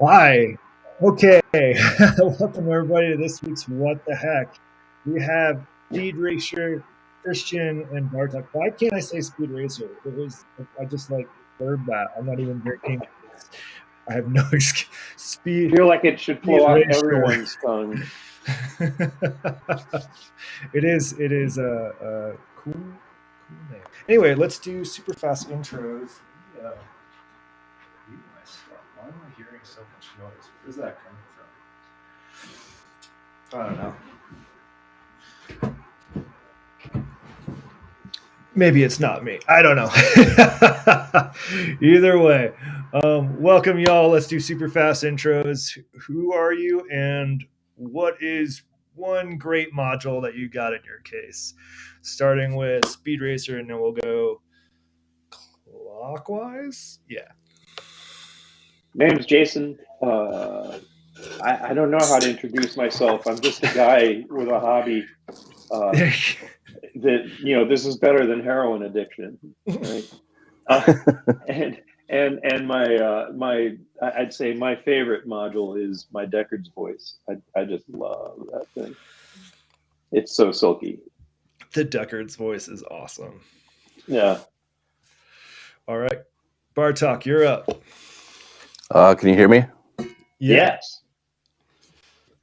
Hi. Okay. Welcome everybody to this week's What the Heck. We have Speed Racer, Christian, and Bartok. Why can't I say Speed Racer? I just like blurred that. I'm not even drinking. I have no excuse. I feel like it should Speed flow off Racer. everyone's tongue. It is a cool name. Anyway, let's do super fast intros. Yeah. Why am I hearing so much noise? Where's that coming from? I don't know. Maybe it's not me. I don't know. Either way, welcome y'all. Let's do super fast intros. Who are you, and what is one great module that you got in your case? Starting with Speed Racer, and then we'll go clockwise. Yeah. Name's Jason. I don't know how to introduce myself. I'm just a guy with a hobby. This is better than heroin addiction, right? And I'd say my favorite module is my Deckard's voice. I just love that thing. It's so silky. The Deckard's voice is awesome. Yeah. All right, Bartok, you're up. Can you hear me? Yes.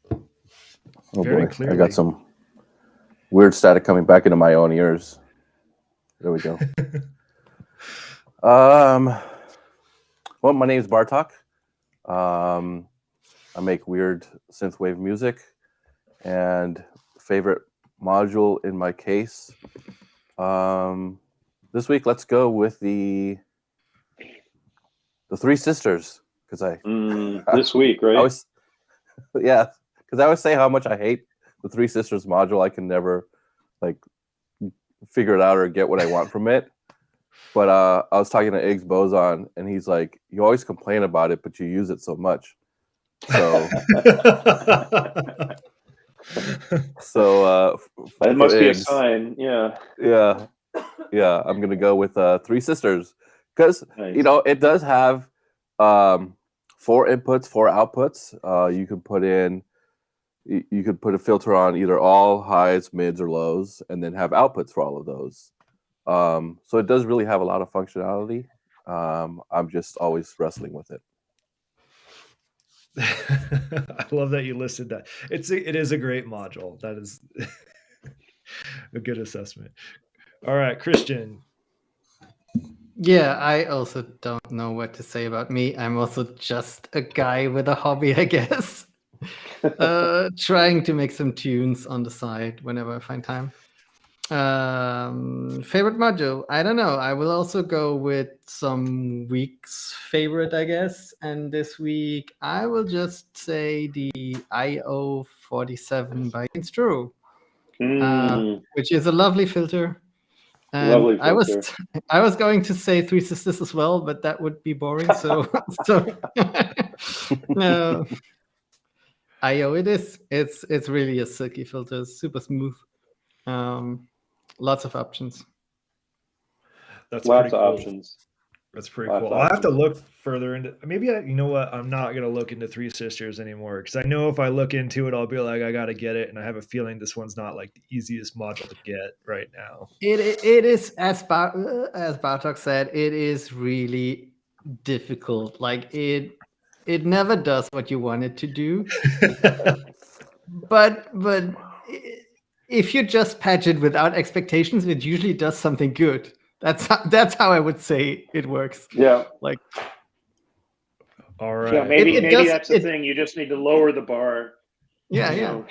Oh Very boy, clearly. I got some weird static coming back into my own ears. There we go. Well, my name is Bartok. I make weird synthwave music, and favorite module in my case. This week, let's go with the Three Sisters, because this week, right? Yeah, because I always say how much I hate the Three Sisters module. I can never figure it out or get what I want from it. But I was talking to Iggs Boson, and he's like, "You always complain about it, but you use it so much." So, that must be Iggs, a sign. Yeah. I'm gonna go with Three Sisters because Nice. it does have 4 inputs, 4 outputs. You could put a filter on either all highs, mids, or lows, and then have outputs for all of those. So it does really have a lot of functionality. I'm just always wrestling with it. I love that you listed that. It is a great module. That is a good assessment. All right, Christian. Yeah, I also don't know what to say about me. I'm also just a guy with a hobby, I guess. Trying to make some tunes on the side whenever I find time. Favorite module? I don't know. I will also go with some week's favorite, I guess. And this week, I will just say the IO47 by Instru, which is a lovely filter. And Lovely filter. I was going to say Three Sisters as well, but that would be boring. So no. IO it is. It's really a silky filter, super smooth. Lots of options. That's lots pretty of cool. options. That's pretty cool. I'll have to look further into. Maybe you know what? I'm not gonna look into Three Sisters anymore because I know if I look into it, I'll be like, I gotta get it, and I have a feeling this one's not like the easiest module to get right now. It is as Bartok said, it is really difficult. Like it never does what you want it to do. but if you just patch it without expectations, it usually does something good. That's how I would say it works. Yeah. Like, all right. Yeah, maybe that's the thing. You just need to lower the bar. Yeah.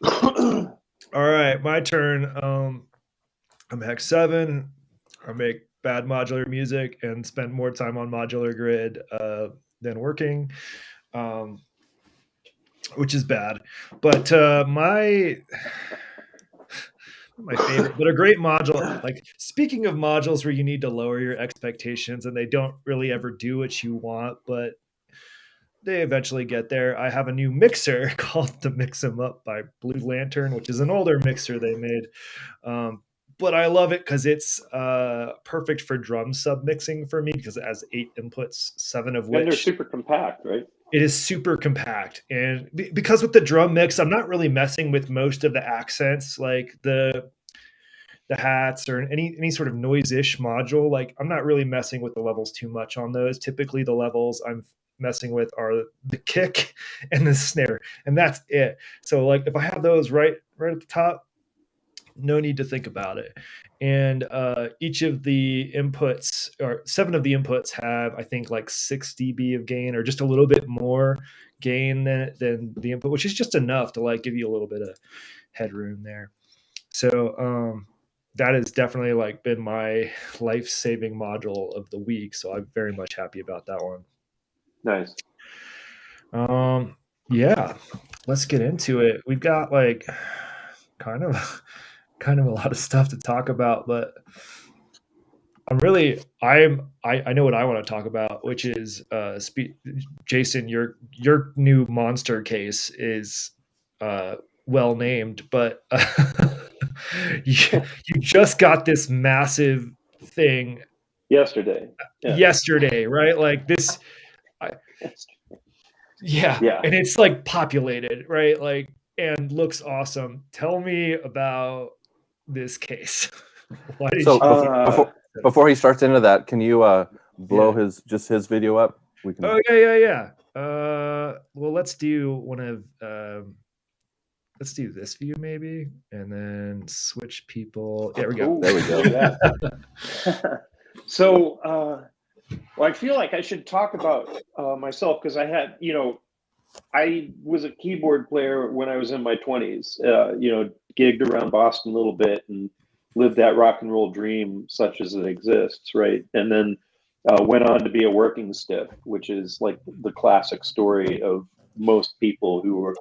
All right, my turn. I'm Hex 7. I make bad modular music and spend more time on Modular Grid than working, which is bad. But my favorite, but a great module. Like, speaking of modules where you need to lower your expectations and they don't really ever do what you want, but they eventually get there. I have a new mixer called the Mix 'em Up by Blue Lantern, which is an older mixer they made. but I love it because it's perfect for drum submixing for me because it has 8 inputs, 7 of And they're which super compact, right? it is super compact. And because with the drum mix, I'm not really messing with most of the accents, like the hats or any sort of noise-ish module. Like I'm not really messing with the levels too much on those. Typically the levels I'm messing with are the kick and the snare, and that's it. So like if I have those right at the top, no need to think about it. And each of the inputs, or 7 of the inputs, have I think like 6 dB of gain, or just a little bit more gain than the input, which is just enough to like give you a little bit of headroom there. So that has definitely like been my life-saving module of the week. So I'm very much happy about that one. Nice. Yeah, let's get into it. We've got like kind of a lot of stuff to talk about, but I know what I want to talk about, which is Jason, your new monster case is well named, but you just got this massive thing Yesterday. Yeah. yesterday, right? Like this, yeah, Yeah. and it's like populated, right? Like, and looks awesome. Tell me about this case. Why did So you? before he starts into that, can you blow Yeah. his video up? We can. Oh yeah. Well, let's do one of let's do this view maybe, and then switch people. There we go. Ooh, There we go. look at that. So, well, I feel like I should talk about myself because I was a keyboard player when I was in my 20s. Gigged around Boston a little bit and lived that rock and roll dream, such as it exists, right? And then went on to be a working stiff, which is like the classic story of most people who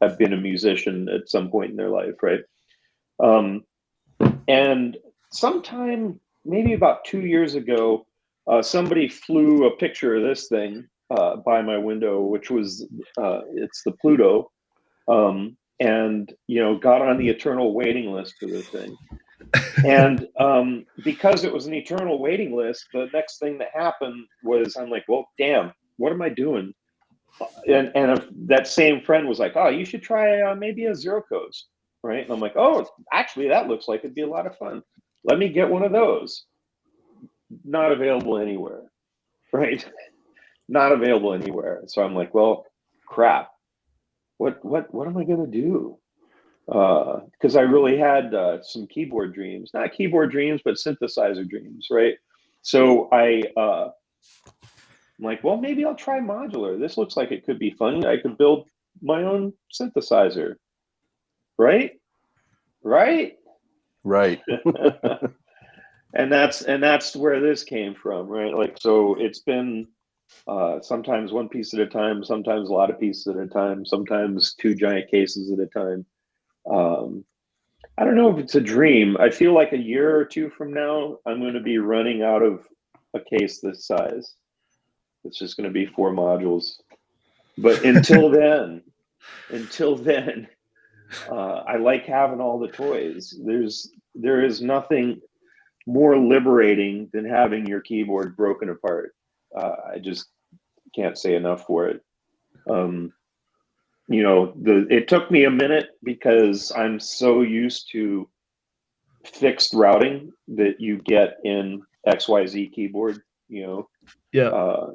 have been a musician at some point in their life, right? And sometime, maybe about 2 years ago, somebody flew a picture of this thing by my window, which was it's the Pluto, and got on the eternal waiting list for the thing. And because it was an eternal waiting list, the next thing that happened was I'm like, well, damn, what am I doing? And that same friend was like, oh, you should try maybe a Zero Coast, right? And I'm like, oh, actually, that looks like it'd be a lot of fun. Let me get one of those. Not available anywhere, right? Not available anywhere. So I'm like, well, crap. What am I gonna do? Because I really had some keyboard dreams, not keyboard dreams, but synthesizer dreams, right? So I'm like, well, maybe I'll try modular. This looks like it could be fun. I could build my own synthesizer, right? Right. and that's where this came from, right? Like, so it's been sometimes one piece at a time, sometimes a lot of pieces at a time, sometimes 2 giant cases at a time. I don't know if it's a dream. I feel like a year or 2 from now, I'm going to be running out of a case this size. It's just going to be 4 modules. But until then, I like having all the toys. There is nothing more liberating than having your keyboard broken apart. I just can't say enough for it. It took me a minute because I'm so used to fixed routing that you get in XYZ keyboard, Yeah.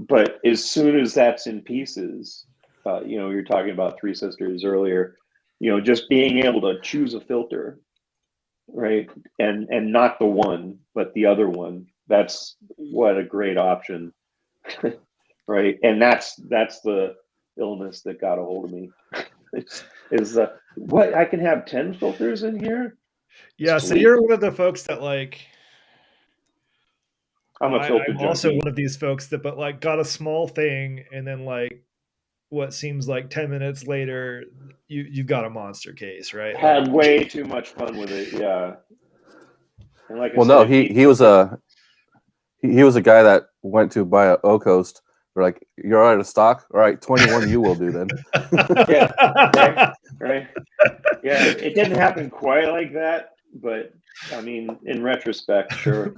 But as soon as that's in pieces, you're talking about Three Sisters earlier, just being able to choose a filter, right? And not the one, but the other one. That's what a great option, right? And that's the illness that got a hold of me. is what I can have 10 filters in here? Yeah. So Sweet. you're one of the folks that like. I'm a filter I'm also junkie. one of these folks that, but like, got a small thing, and then like, what seems like 10 minutes later, you got a monster case, right? Had Like, way too much fun with it, yeah. And like I Well, said, no, he was a guy that went to buy a O Coast. They're like, you're out of stock. All right, 21 you will do then. Yeah, right. Yeah, it didn't happen quite like that, but I mean, in retrospect, sure.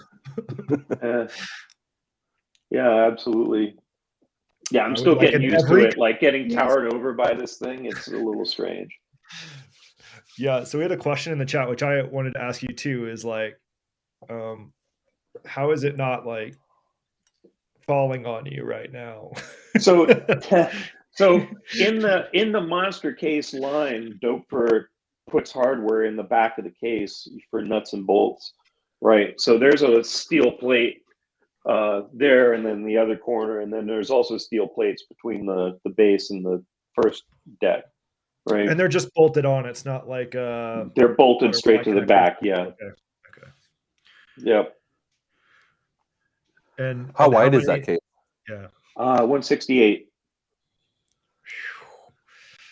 Yeah, absolutely. Yeah, I'm I would still like getting an used to every. it. Like getting towered over by this thing, it's a little strange. Yeah, so we had a question in the chat, which I wanted to ask you too. Is like, how is it not like falling on you right now? So, so in the monster case line, Doper puts hardware in the back of the case for nuts and bolts, right? So there's a steel plate there, and then the other corner, and then there's also steel plates between the base and the first deck, right? And they're just bolted on. It's not like they're bolted straight to the connectors. back. Yeah. Okay. Yep. And How wide many, is that case? Yeah. 168.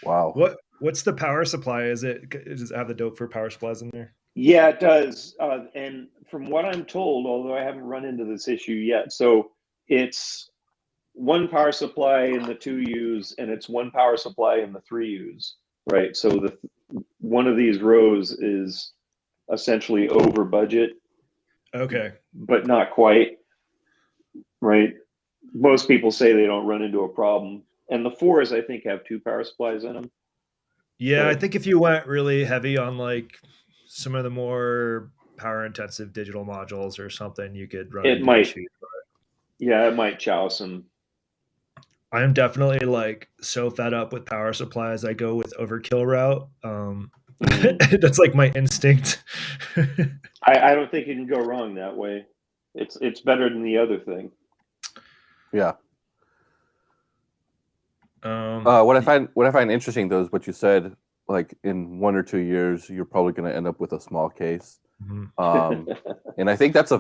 Wow. What's the power supply? Does it have the dope for power supplies in there? Yeah, it does. And from what I'm told, although I haven't run into this issue yet, so it's one power supply in the 2Us and it's one power supply in the 3Us, right? So one of these rows is essentially over budget. Okay. But not quite, right? Most people say they don't run into a problem. And the 4s, I think, have 2 power supplies in them. Yeah, So, I think if you went really heavy on like some of the more power intensive digital modules or something, you could run into issues. Yeah, it might chow some. I'm definitely like so fed up with power supplies. I go with overkill route. That's like my instinct. I don't think you can go wrong that way. It's better than the other thing. Yeah. What I find interesting though is what you said. Like in 1 or 2 years, you're probably going to end up with a small case. And I think that's a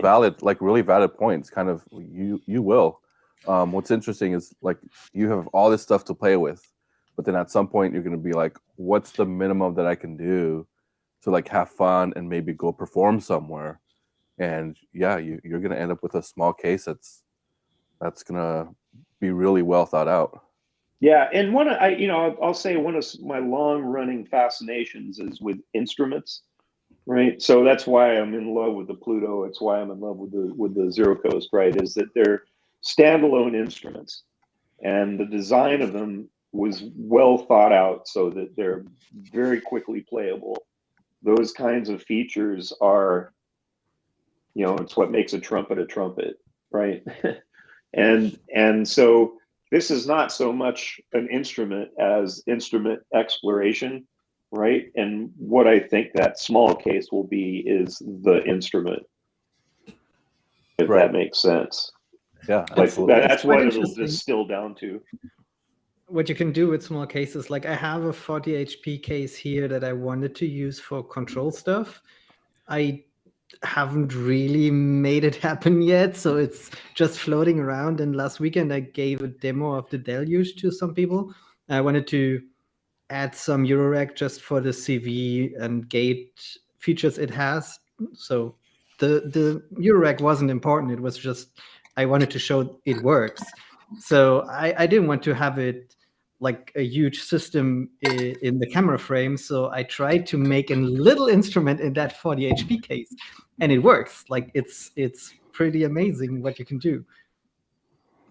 really valid point. It's kind of you will. What's interesting is like you have all this stuff to play with, but then at some point you're going to be like, what's the minimum that I can do to like have fun and maybe go perform somewhere? And yeah, you're going to end up with a small case that's going to be really well thought out. Yeah, and I'll say one of my long-running fascinations is with instruments, right? So that's why I'm in love with the Pluto. It's why I'm in love with the Zero Coast, right? Is that they're standalone instruments, and the design of them was well thought out so that they're very quickly playable. Those kinds of features are, it's what makes a trumpet, right? and so this is not so much an instrument as instrument exploration, right? And what I think that small case will be is the instrument, if that makes sense. Yeah, like absolutely. that's what it'll distill down to. What you can do with small cases, like I have a 40 HP case here that I wanted to use for control stuff. I haven't really made it happen yet, so it's just floating around. And last weekend I gave a demo of the Deluge to some people. I wanted to add some Eurorack just for the CV and gate features it has. So the Eurorack wasn't important. It was just I wanted to show it works. So I didn't want to have it like a huge system in the camera frame. So I tried to make a little instrument in that 40 HP case, and it works. Like it's pretty amazing what you can do.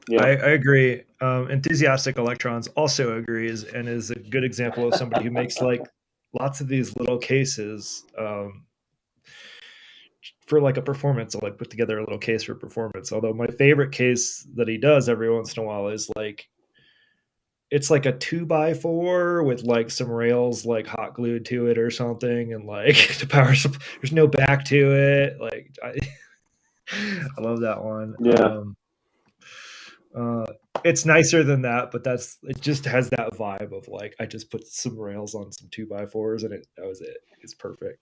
Yeah, I agree. Enthusiastic Electrons also agrees and is a good example of somebody who makes like lots of these little cases for like a performance. I'll like put together a little case for performance. Although my favorite case that he does every once in a while is like it's like a 2x4 with like some rails like hot glued to it or something, and like the power supply. There's no back to it. Like I love that one. Yeah. It's nicer than that, but it just has that vibe of like I just put some rails on some 2x4s and that was it. It's perfect.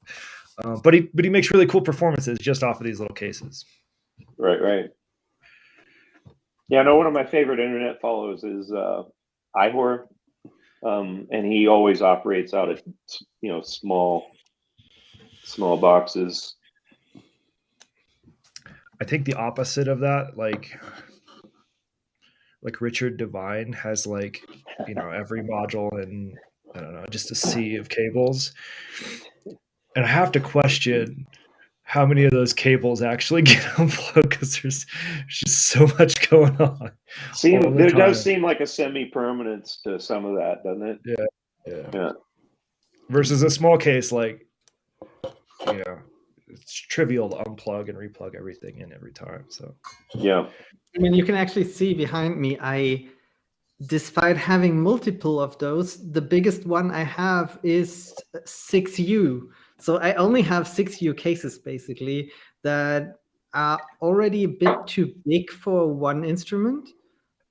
But he makes really cool performances just off of these little cases. Right. Yeah, no, one of my favorite internet follows is Ihor, and he always operates out of small boxes. I think the opposite of that, like Richard Devine has like every module and I don't know, just a sea of cables. And I have to question how many of those cables actually get unplugged because there's just so much going on all the There does time. seem like a semi-permanence to some of that, doesn't it? Yeah. Versus a small case, like, it's trivial to unplug and replug everything in every time. So yeah. I mean, you can actually see behind me, despite having multiple of those, the biggest one I have is 6U. So I only have 6U cases basically that are already a bit too big for one instrument.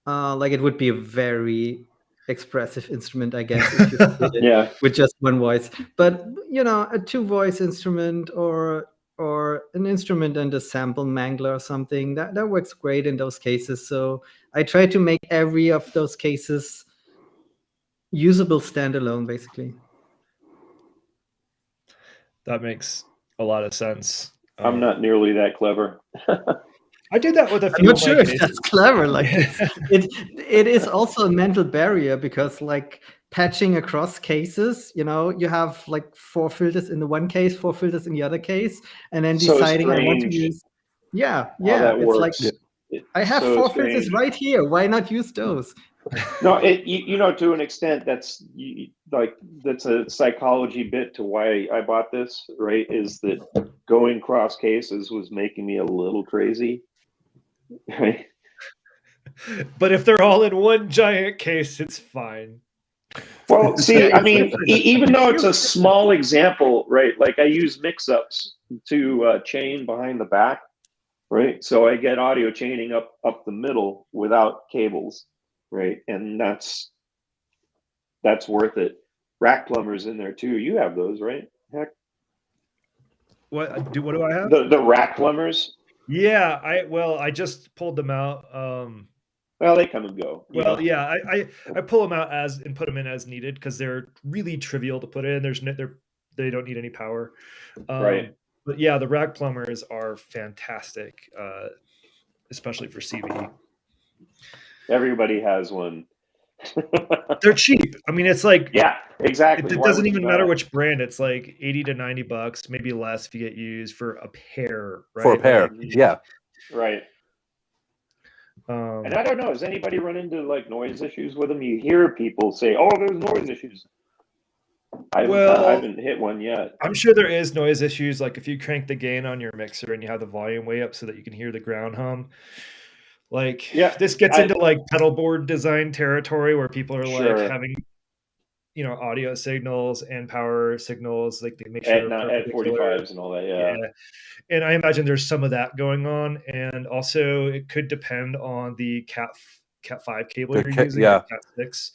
Like it would be a very expressive instrument, I guess, if you split it Yeah. with just one voice. But a two-voice instrument or an instrument and a sample mangler or something that works great in those cases. So I try to make every of those cases usable standalone, basically. that makes a lot of sense. I'm not nearly that clever. I did that with a I'm few not of my sure if cases. that's clever. Like it is also a mental barrier because like patching across cases, you have like 4 filters in the one case, 4 filters in the other case, and then So deciding I want to strange use. Yeah, how that it's like works. It's I have so 4 filters strange. right here. Why not use those? No, to an extent, that's a psychology bit to why I bought this, right? Is that going cross cases was making me a little crazy, right? But if they're all in one giant case, it's fine. Well, see, I mean, even though it's a Feels small example, right? Like I use mix-ups to chain behind the back, right? So I get audio chaining up the middle without cables, right? And that's worth it. Rack plumbers in there too. You have those, right? Heck, What do I have? the rack plumbers. Yeah, I just pulled them out. Well, they come and go. Well, yeah, I pull them out and put them in as needed because they're really trivial to put in. They don't need any power. Right. But yeah, the rack plumbers are fantastic, especially for CV. Everybody has one. They're cheap. I mean, it's like, yeah, exactly. it Why doesn't would you even buy matter it? which brand. It's like $80 to $90, maybe less if you get used for a pair, right? For a pair, yeah. Right. And I don't know, has anybody run into like noise issues with them? You hear people say, "Oh, there's noise issues." I haven't hit one yet. I'm sure there is noise issues. Like if you crank the gain on your mixer and you have the volume way up so that you can hear the ground hum. Like this gets into like pedal board design territory where people are like having, audio signals and power signals. Like they make sure at 45s and all that. Yeah. And I imagine there's some of that going on. And also it could depend on the Cat 5 cable you're using, or Cat 6.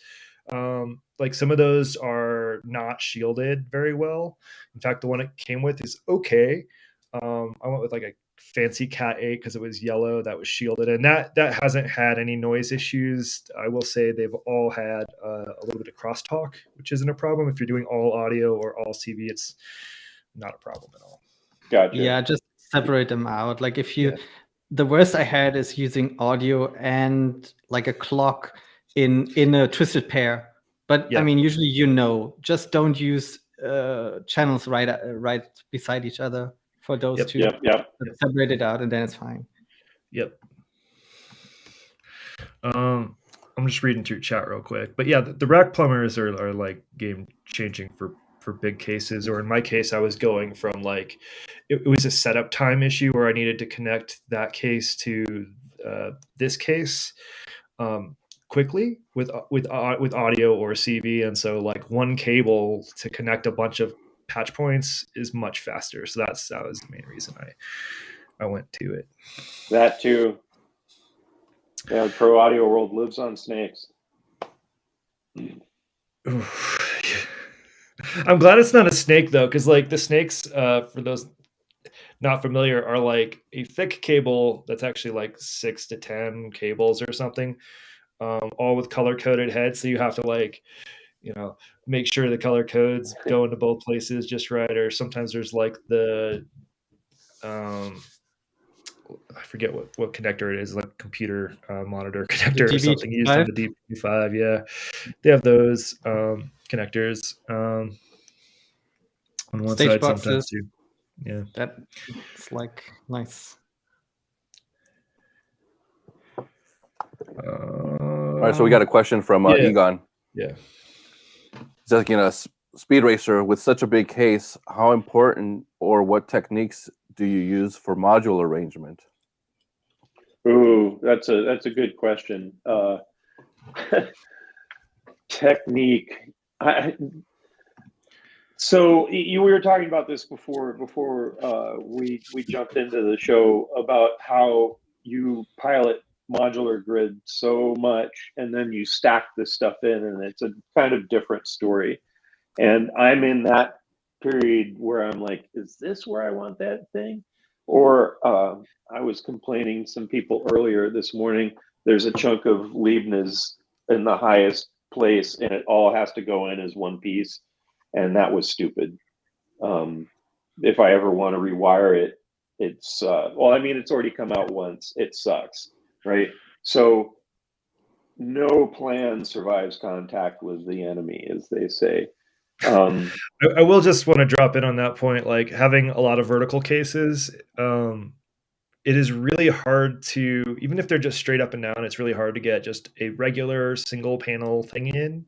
Like some of those are not shielded very well. In fact, the one it came with is okay. I went with like a fancy Cat 8 because it was yellow, that was shielded, and that hasn't had any noise issues. I will say they've all had a little bit of crosstalk, which isn't a problem. If you're doing all audio or all CV, it's not a problem at all. Gotcha. Yeah, just separate them out. Like the worst I had is using audio and like a clock in a twisted pair. But I mean, usually just don't use channels right beside each other for those two. Yep. Separate it out, and then it's fine. Yep. I'm just reading through chat real quick, but yeah, the rack plumbers are like game changing for big cases. Or in my case, I was going from like it was a setup time issue where I needed to connect that case to this case quickly with audio or CV, and so like one cable to connect a bunch of patch points is much faster. So that was the main reason I went to it. That too. Yeah, the pro audio world lives on snakes. I'm glad it's not a snake though, because like the snakes, for those not familiar, are like a thick cable that's actually like 6 to 10 cables or something, all with color coded heads. So you have to like, make sure the color codes go into both places just right. Or sometimes there's like the I forget what connector it is, like computer monitor connector or something used on the DP5. Yeah, they have those connectors. on one Stage side sometimes boxes. too. Yeah. That's like nice. All right, so we got a question from yeah. Egon. Yeah. He's asking us, speed racer with such a big case, how important or what techniques do you use for module arrangement? Ooh, that's a good question. Technique. So we were talking about this before we jumped into the show about how you pilot modular grid so much and then you stack this stuff in and it's a kind of different story. And I'm in that period where I'm like, is this where I want that thing? Or I was complaining some people earlier this morning, there's a chunk of Leibniz in the highest place and it all has to go in as one piece. And that was stupid. If I ever want to rewire it, it's well, I mean, it's already come out once. It sucks, right? So no plan survives contact with the enemy, as they say. I will just want to drop in on that point. Like having a lot of vertical cases, it is really hard to, even if they're just straight up and down, it's really hard to get just a regular single panel thing in.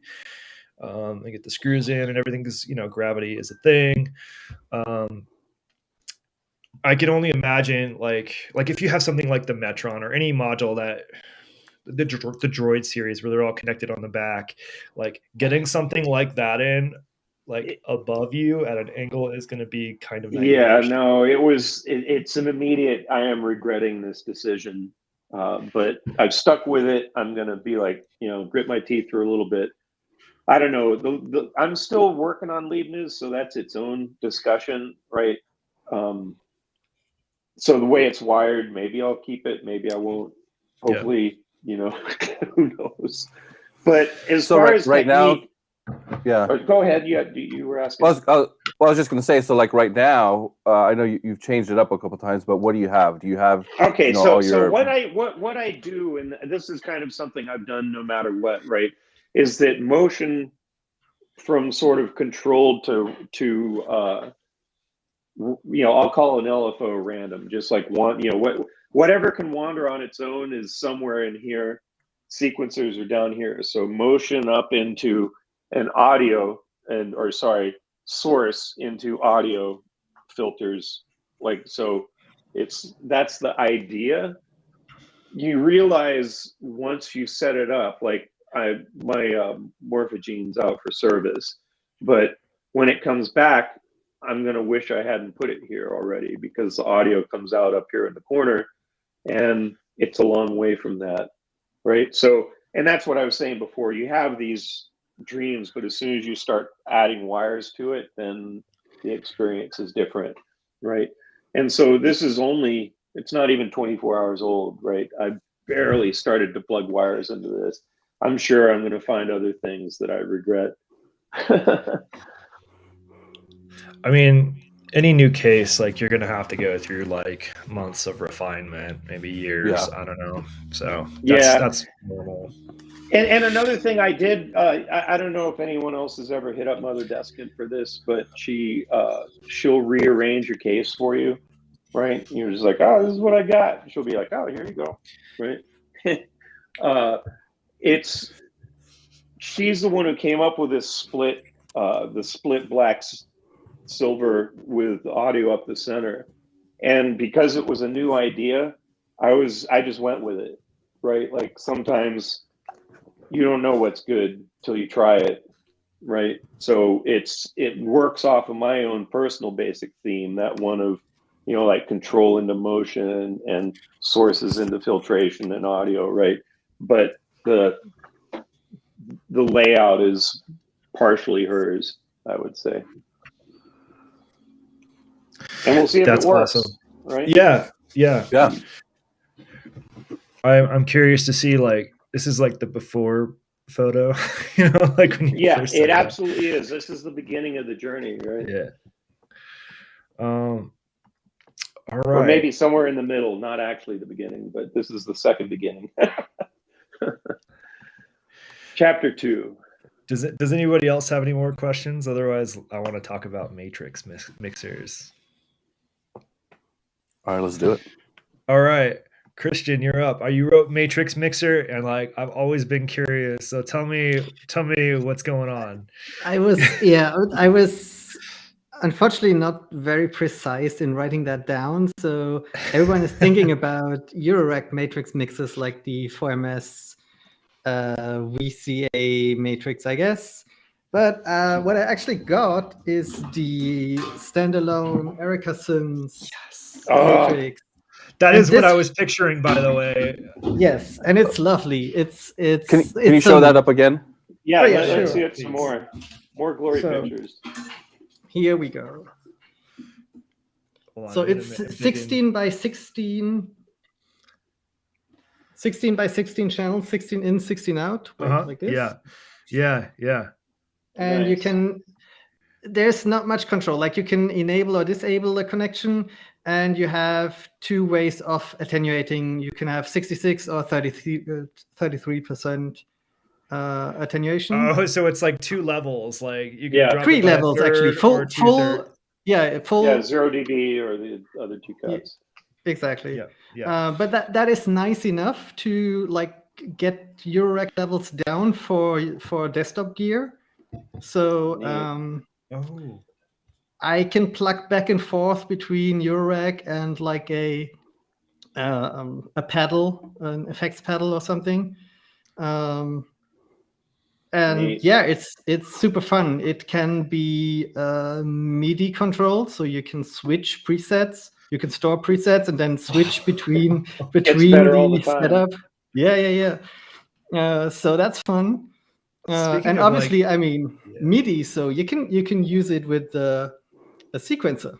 They get the screws in and everything because, you know, gravity is a thing. I can only imagine like if you have something like the Metron or any module that the droid series where they're all connected on the back, like getting something like that in like above you at an angle is going to be kind of Yeah, nightmarish. no, it's an immediate, I am regretting this decision. But I've stuck with it. I'm going to be like, you know, grit my teeth through a little bit. I don't know. I'm still working on Leibniz, so that's its own discussion, right? So the way it's wired, maybe I'll keep it, maybe I won't. Hopefully, you know, who knows. But as So far as right now, technique, yeah. go ahead. You were asking. Well, I was just going to say, so like right now, I know you've changed it up a couple times, but what do you have? Do you have Okay, you know, so all your... what I do, and this is kind of something I've done no matter what, right? Is that motion from sort of controlled to you know, I'll call an LFO random, just like one, you know, whatever can wander on its own is somewhere in here. Sequencers are down here, so motion up into an audio source into audio filters, like so. That's the idea. You realize once you set it up, like my morphogene's out for service, but when it comes back, I'm gonna wish I hadn't put it here already because the audio comes out up here in the corner, and it's a long way from that, right? So, and that's what I was saying before. You have these dreams, but as soon as you start adding wires to it, then the experience is different, right? And so this is only, it's not even 24 hours old, right? I barely started to plug wires into this. I'm sure I'm going to find other things that I regret. I mean, any new case, like you're going to have to go through like months of refinement, maybe years. Yeah. I don't know. So Yeah. that's normal. And another thing I did, I don't know if anyone else has ever hit up Mother Deskin for this, but she'll rearrange your case for you, right? You're just like, oh, this is what I got. She'll be like, oh, here you go, right? She's the one who came up with this split, the split black silver with audio up the center, and because it was a new idea, I just went with it, right? Like sometimes you don't know what's good till you try it, right? So it works off of my own personal basic theme, that one of, you know, like control into motion and sources into filtration and audio, right? But the layout is partially hers, I would say. And we'll see if That's it works, awesome. right? Yeah. I'm curious to see, like, this is like the before photo, you know, like when you first set it it up. absolutely is. This is the beginning of the journey, right? Yeah. All right. Or maybe somewhere in the middle, not actually the beginning, but this is the second beginning. Chapter 2. Does anybody else have any more questions? Otherwise, I want to talk about matrix mixers. All right, let's do it. All right, Christian, you're up. You wrote matrix mixer, and like I've always been curious. So tell me what's going on. I was unfortunately not very precise in writing that down. So everyone is thinking about Eurorack matrix mixes like the 4MS VCA matrix, I guess. But what I actually got is the standalone Erica Sims matrix. That is what I was picturing, by the way. Yes, and it's lovely. It's Can you show that up again? Yeah, yeah, let's sure. see it some more. More glory pictures. Here we go. So it's 16 by 16. 16 by 16 channels, 16 in, 16 out, like this. Yeah. And Nice. you can, there's not much control. Like you can enable or disable a connection, and you have two ways of attenuating. You can have 66 or 33% attenuation. Oh, so it's like two levels. Like you can drop three it by levels a third actually. or Full. Yeah, 0 dB or the other two cuts. Exactly. Yeah. But that is nice enough to like get Eurorack levels down for desktop gear. So I can plug back and forth between Eurorack and like a pedal, an effects pedal or something. And Neat. yeah, it's super fun. It can be MIDI controlled, so you can switch presets. You can store presets and then switch between better all the the time. setup. Yeah. So that's fun. And obviously, I mean, MIDI, so you can use it with a sequencer.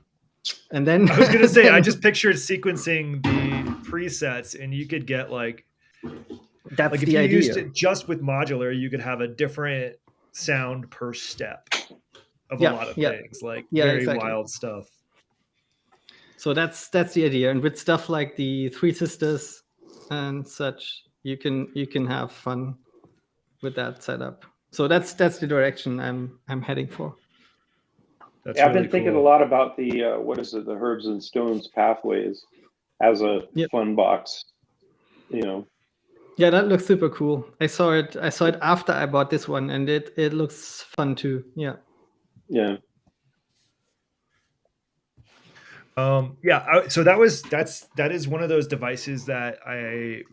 And then I was gonna say, I just pictured sequencing the presets, and you could get like that's if the you idea. used it just with modular, you could have a different sound per step of a lot of things, like very wild stuff. So that's the idea, and with stuff like the Three Sisters and such, you can have fun with that setup. So that's the direction I'm heading for. I've been thinking a lot about the the Herbs and Stones Pathways as a fun box. Yeah, that looks super cool. I saw it after I bought this one, and it looks fun too. Yeah. So that is one of those devices that I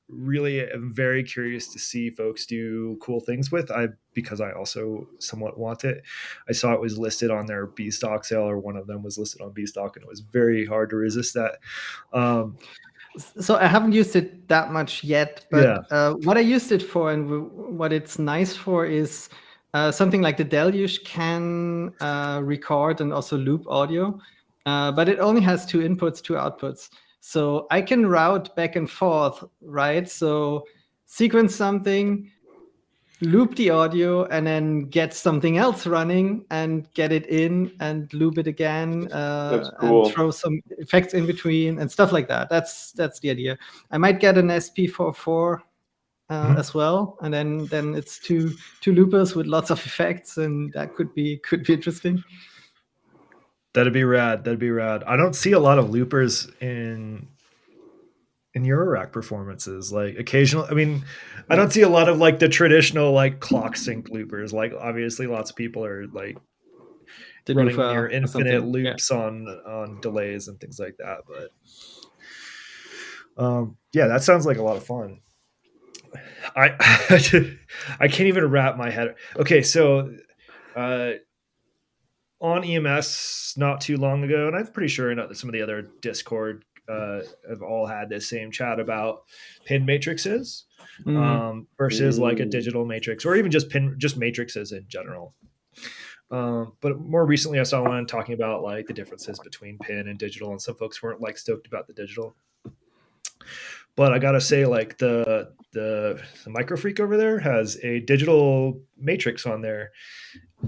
really am very curious to see folks do cool things with. Because I also somewhat want it. I saw it was listed on their B stock sale, or one of them was listed on B stock, and it was very hard to resist that. So I haven't used it that much yet, but what I used it for and what it's nice for is something like the Deluge can record and also loop audio, but it only has two inputs, two outputs. So I can route back and forth, right? So sequence something, loop the audio, and then get something else running and get it in and loop it again. That's cool. And throw some effects in between and stuff like that. That's the idea. I might get an SP44 as well, and then it's two loopers with lots of effects, and that could be interesting. That'd be rad. I don't see a lot of loopers in Eurorack performances. Like occasionally, I mean, I don't see a lot of like the traditional like clock sync loopers. Like obviously lots of people are like running near infinite loops on delays and things like that. But that sounds like a lot of fun. I can't even wrap my head. Okay, so on EMS not too long ago, and I'm pretty sure some of the other Discord have all had this same chat about pin matrices versus like a digital matrix, or even just matrices in general. But more recently, I saw one talking about like the differences between pin and digital, and some folks weren't like stoked about the digital. But I gotta say, like the Micro Freak over there has a digital matrix on there,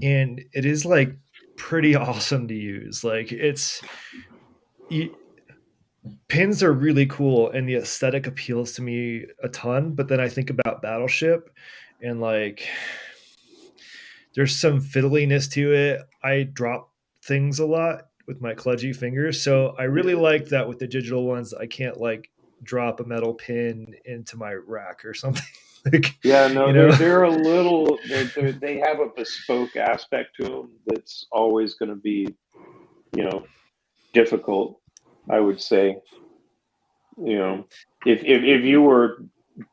and it is like pretty awesome to use. Like pins are really cool, and the aesthetic appeals to me a ton. But then I think about Battleship, and like there's some fiddliness to it. I drop things a lot with my kludgy fingers, so I really like that with the digital ones. I can't like drop a metal pin into my rack or something. Like, Yeah, no, you know, they're a little they have a bespoke aspect to them that's always going to be, you know, difficult. I would say, you know, if you were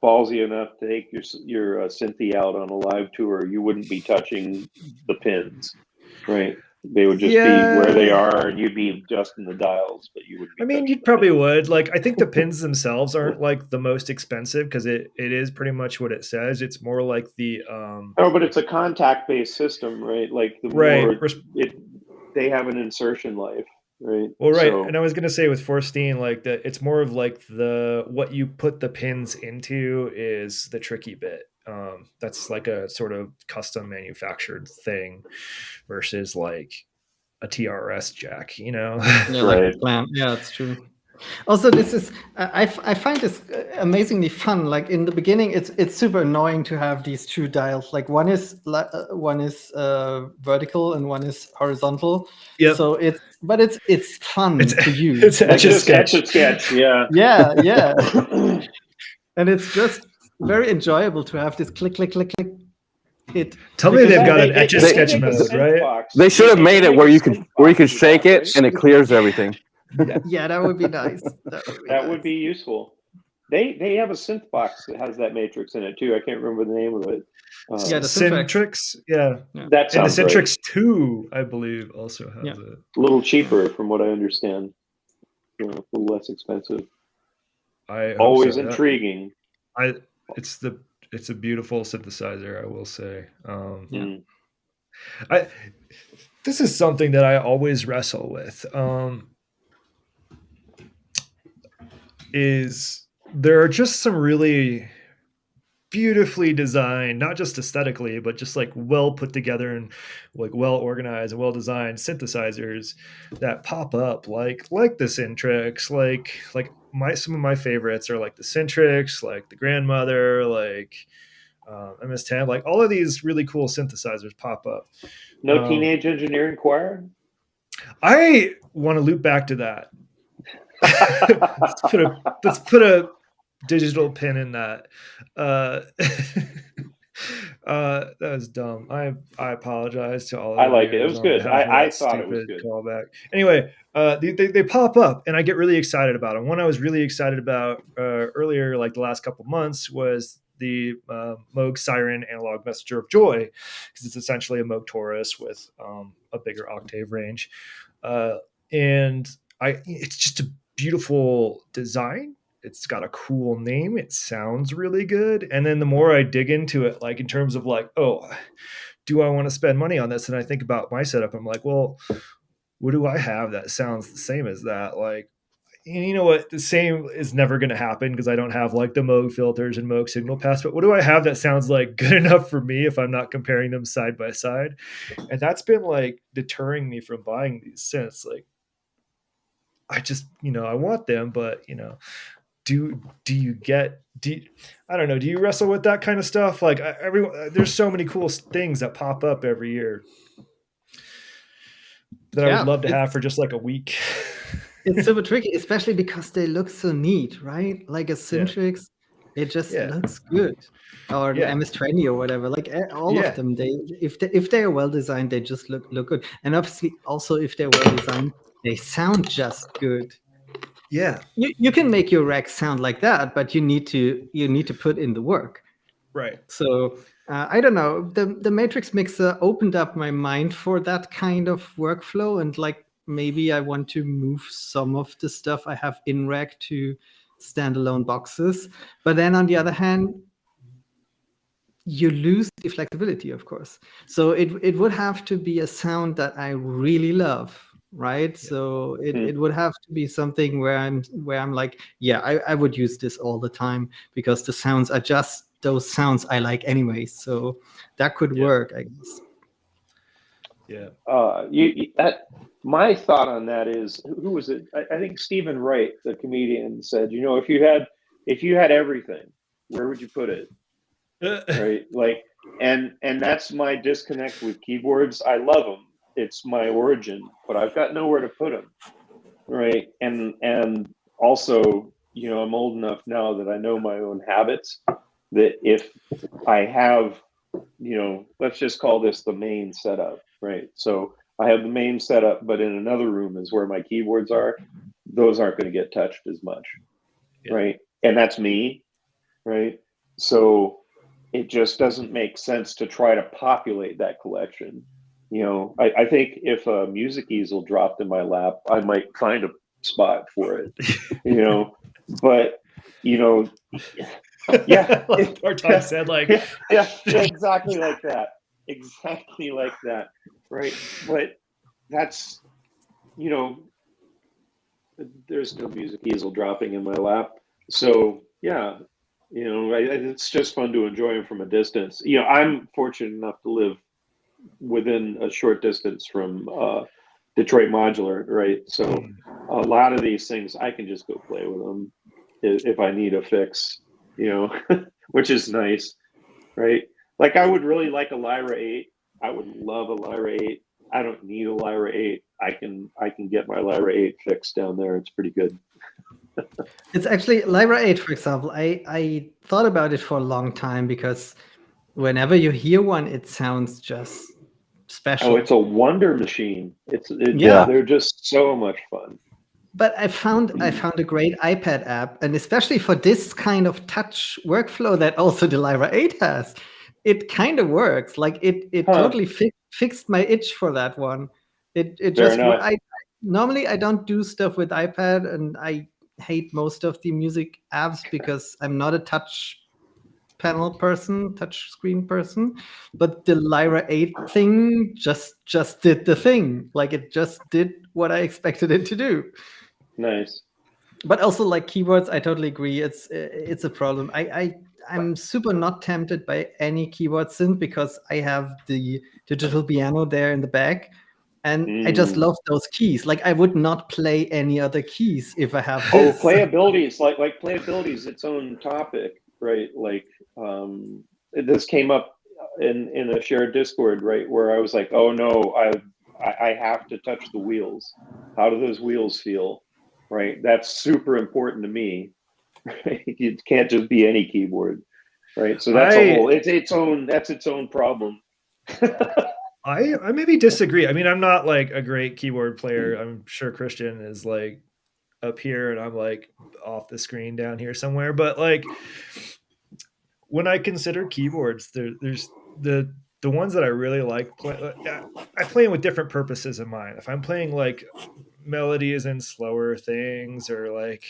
ballsy enough to take your Cynthia out on a live tour, you wouldn't be touching the pins, right? They would just be where they yeah. are, and you'd be adjusting the dials, but you wouldn't I be mean, touching you the probably pins. would. Like, I think the pins themselves aren't like the most expensive because it is pretty much what it says. It's more like the Oh, but it's a contact-based system, right? Like the right. more they have an insertion life, right? Well, right. And So I was gonna say with Forstein, like the it's more of like the what you put the pins into is the tricky bit. That's like a sort of custom manufactured thing versus like a TRS jack, you know? Yeah, like right. a clamp. Yeah, it's true. Also, this is I find this amazingly fun. Like in the beginning, it's super annoying to have these two dials. Like one is vertical and one is horizontal. Yep. So it's fun to It's use. Like Etch a Just Sketch. etch a sketch, yeah. yeah, and it's just very enjoyable to have this click click click click hit. Tell me because they've got they, an they, Etch a they, they Sketch make a mode, synth right? box. They should have They made it make where a you synth can box shake with that, it right? and it clears everything. yeah, that would be nice. That would be That nice. would be useful. They have a synth box that has that matrix in it too. I can't remember the name of it. Yeah, the Syntrax. Centrix, yeah. Yeah. That And the sounds right. Centrix 2, I believe, also has Yeah. it. A little cheaper, from what I understand. You know, a little less expensive. I hope Always so. intriguing. It's a beautiful synthesizer, I will say. Yeah. This is something that I always wrestle with. Is there are just some really beautifully designed, not just aesthetically, but just like well put together and like well organized and well designed synthesizers that pop up like the Centrix, like some of my favorites are like the Centrix, like the Grandmother, like MS-10, like all of these really cool synthesizers pop up. No Teenage Engineering Choir? I want to loop back to that. let's put a digital pin in that. That was dumb. I apologize to all of I the like it. It viewers was on good. behalf of I that thought it was stupid good. callback. Anyway, they pop up and I get really excited about them. One I was really excited about earlier, like the last couple months, was the Moog Siren Analog Messenger of Joy, because it's essentially a Moog Taurus with a bigger octave range, and it's just a beautiful design. It's got a cool name. It sounds really good. And then the more I dig into it, like in terms of like, oh, do I want to spend money on this? And I think about my setup. I'm like, well, what do I have that sounds the same as that? Like, and you know what? The same is never going to happen because I don't have like the Moog filters and Moog Signal Pass. But what do I have that sounds like good enough for me if I'm not comparing them side by side? And that's been like deterring me from buying these synths. Like, I just, I want them, but do you I don't know, do you wrestle with that kind of stuff? Like there's so many cool things that pop up every year that I would love to have for just like a week. It's super tricky, especially because they look so neat, right? Like a Centrix, it just looks good. Or an MS-20 or whatever. Like all of them, if they are well designed, they just look good. And obviously, also if they're well designed, they sound just good. Yeah. You can make your rack sound like that, but you need to put in the work. Right. So I don't know. The Matrix Mixer opened up my mind for that kind of workflow, and like maybe I want to move some of the stuff I have in rack to standalone boxes. But then on the other hand, you lose the flexibility, of course. So it would have to be a sound that I really love, right? Yeah. So it would have to be something where I'm like, yeah, I would use this all the time because the sounds are just those sounds I like anyway. So that could work, I guess. Yeah. My thought on that is, who was it? I think Stephen Wright, the comedian, said, if you had everything, where would you put it? Right? Like and that's my disconnect with keyboards. I love them. It's my origin, but I've got nowhere to put them. Right. And also, I'm old enough now that I know my own habits, that if I have, let's just call this the main setup, right? So I have the main setup, but in another room is where my keyboards are. Those aren't going to get touched as much. Yeah. Right. And that's me. Right. So it just doesn't make sense to try to populate that collection. I think if a music easel dropped in my lap, I might find a spot for it, but, yeah. Like Bartok said, like, yeah, exactly like that. Exactly like that. Right. But that's, there's no music easel dropping in my lap. So, yeah, it's just fun to enjoy them from a distance. I'm fortunate enough to live within a short distance from Detroit Modular, right? So a lot of these things I can just go play with them if I need a fix, which is nice, right? Like I would really like a Lyra 8. I would love a Lyra 8. I don't need a Lyra 8. I can get my Lyra 8 fixed down there. It's pretty good. It's actually Lyra 8, for example. I thought about it for a long time because whenever you hear one, it sounds just special. Oh, it's a wonder machine. Yeah, they're just so much fun. But I found a great iPad app, and especially for this kind of touch workflow that also the Lyra 8 has, it kind of works. Like it totally fixed my itch for that one. It just normally I don't do stuff with iPad, and I hate most of the music apps because I'm not a touch screen person, but the Lyra 8 thing just did the thing. Like it just did what I expected it to do. Nice. But also like keyboards, I totally agree. It's a problem. I'm super not tempted by any keyboard synth because I have the digital piano there in the back. And I just love those keys. Like I would not play any other keys if I have this. Playability is like playability is its own topic, right? Like this came up in a shared Discord, right, where I was like, oh no, I have to touch the wheels. How do those wheels feel? Right, that's super important to me. Right? It can't just be any keyboard, right? So that's its own problem. I maybe disagree. I mean, I'm not like a great keyboard player. I'm sure Christian is like up here and I'm like off the screen down here somewhere. But like when I consider keyboards, there's the ones that I really like. I play them with different purposes in mind. If I'm playing like melodies and slower things or like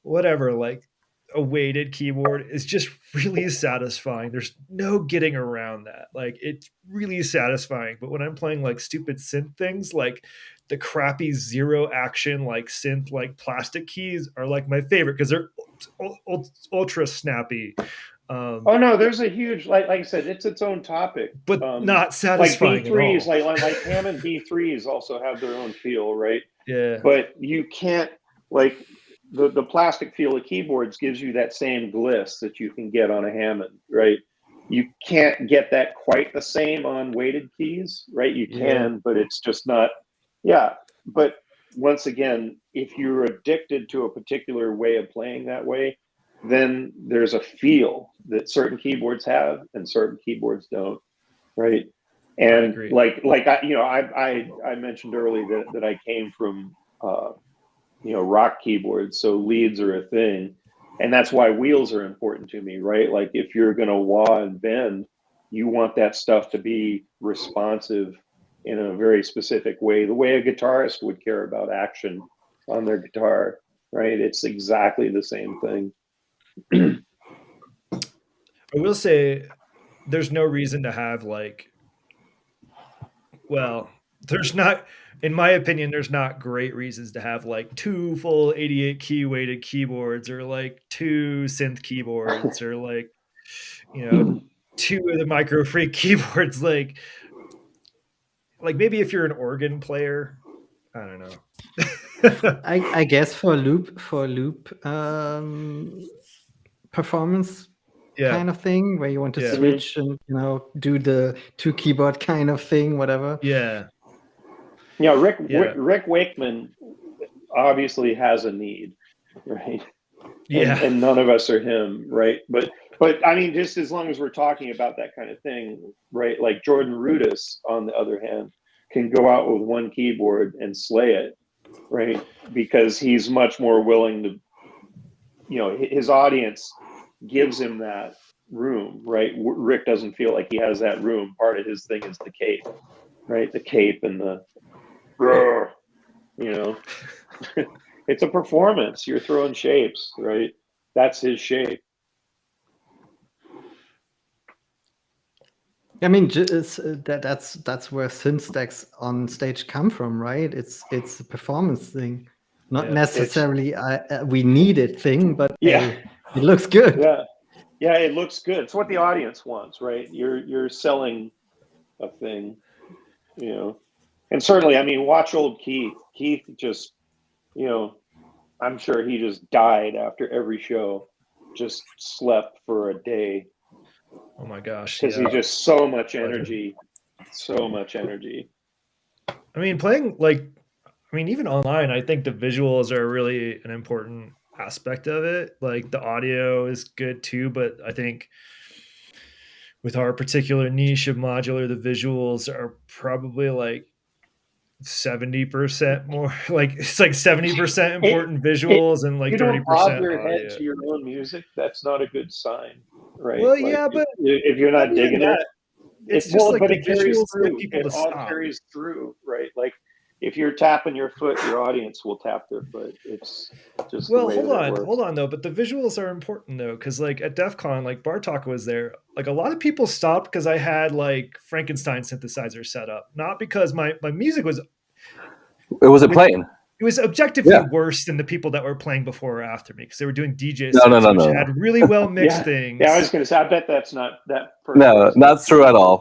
whatever, like a weighted keyboard is just really satisfying. There's no getting around that. Like it's really satisfying. But when I'm playing like stupid synth things, like the crappy zero action like synth like plastic keys are like my favorite because they're ultra snappy. Oh no, there's a huge like I said, it's its own topic, but not satisfying. Like B3s, like Hammond B3s also have their own feel, right? Yeah. But you can't like the plastic feel of keyboards gives you that same gliss that you can get on a Hammond, right? You can't get that quite the same on weighted keys, right? You can, but it's just not. Yeah, but once again, if you're addicted to a particular way of playing that way, then there's a feel that certain keyboards have and certain keyboards don't, right? And I mentioned earlier that I came from rock keyboards, so leads are a thing, and that's why wheels are important to me, right? Like if you're going to wah and bend, you want that stuff to be responsive in a very specific way, the way a guitarist would care about action on their guitar, right? It's exactly the same thing. I will say there's no reason to have there's not, in my opinion, there's not great reasons to have like 2 full 88 key weighted keyboards or like 2 synth keyboards or like 2 of the Micro Freak keyboards. Like maybe if you're an organ player, I don't know. I guess for loop performance, kind of thing, where you want to Yeah. switch and do the 2-keyboard kind of thing, whatever. Yeah. Rick Wakeman obviously has a need, right? And none of us are him, right? But I mean, just as long as we're talking about that kind of thing, right? Like Jordan Rudess, on the other hand, can go out with one keyboard and slay it, right? Because he's much more willing to, his audience gives him that room, right? Rick doesn't feel like he has that room. Part of his thing is the cape, right? The cape and it's a performance. You're throwing shapes, right? That's his shape. I mean, that's where synth stacks on stage come from, right? It's a performance thing, not necessarily we need it thing, but hey, it looks good. Yeah, it looks good. It's what the audience wants, right? You're selling a thing, And certainly, I mean, watch old Keith. Keith just, I'm sure he just died after every show, just slept for a day. Oh my gosh. Because he just so much energy. I mean, even online, I think the visuals are really an important aspect of it. Like the audio is good too, but I think with our particular niche of modular, the visuals are probably like 70% more. Like it's like 70% important visuals and like 30% you don't bob your audio. head to your own music. That's not a good sign, right? Well, like, yeah, but if you're not digging it, it's just like the visuals through. get people to stop. Carries through, right? Like if you're tapping your foot, your audience will tap their foot. It's just hold on though. But the visuals are important though, because like at DEF CON, like Bartok was there. Like a lot of people stopped because I had like Frankenstein synthesizer set up, not because my music was. It wasn't playing. It was objectively worse than the people that were playing before or after me, because they were doing DJ sets, which had really well mixed things. Yeah, I was going to say, I bet that's not that. No, not true at all.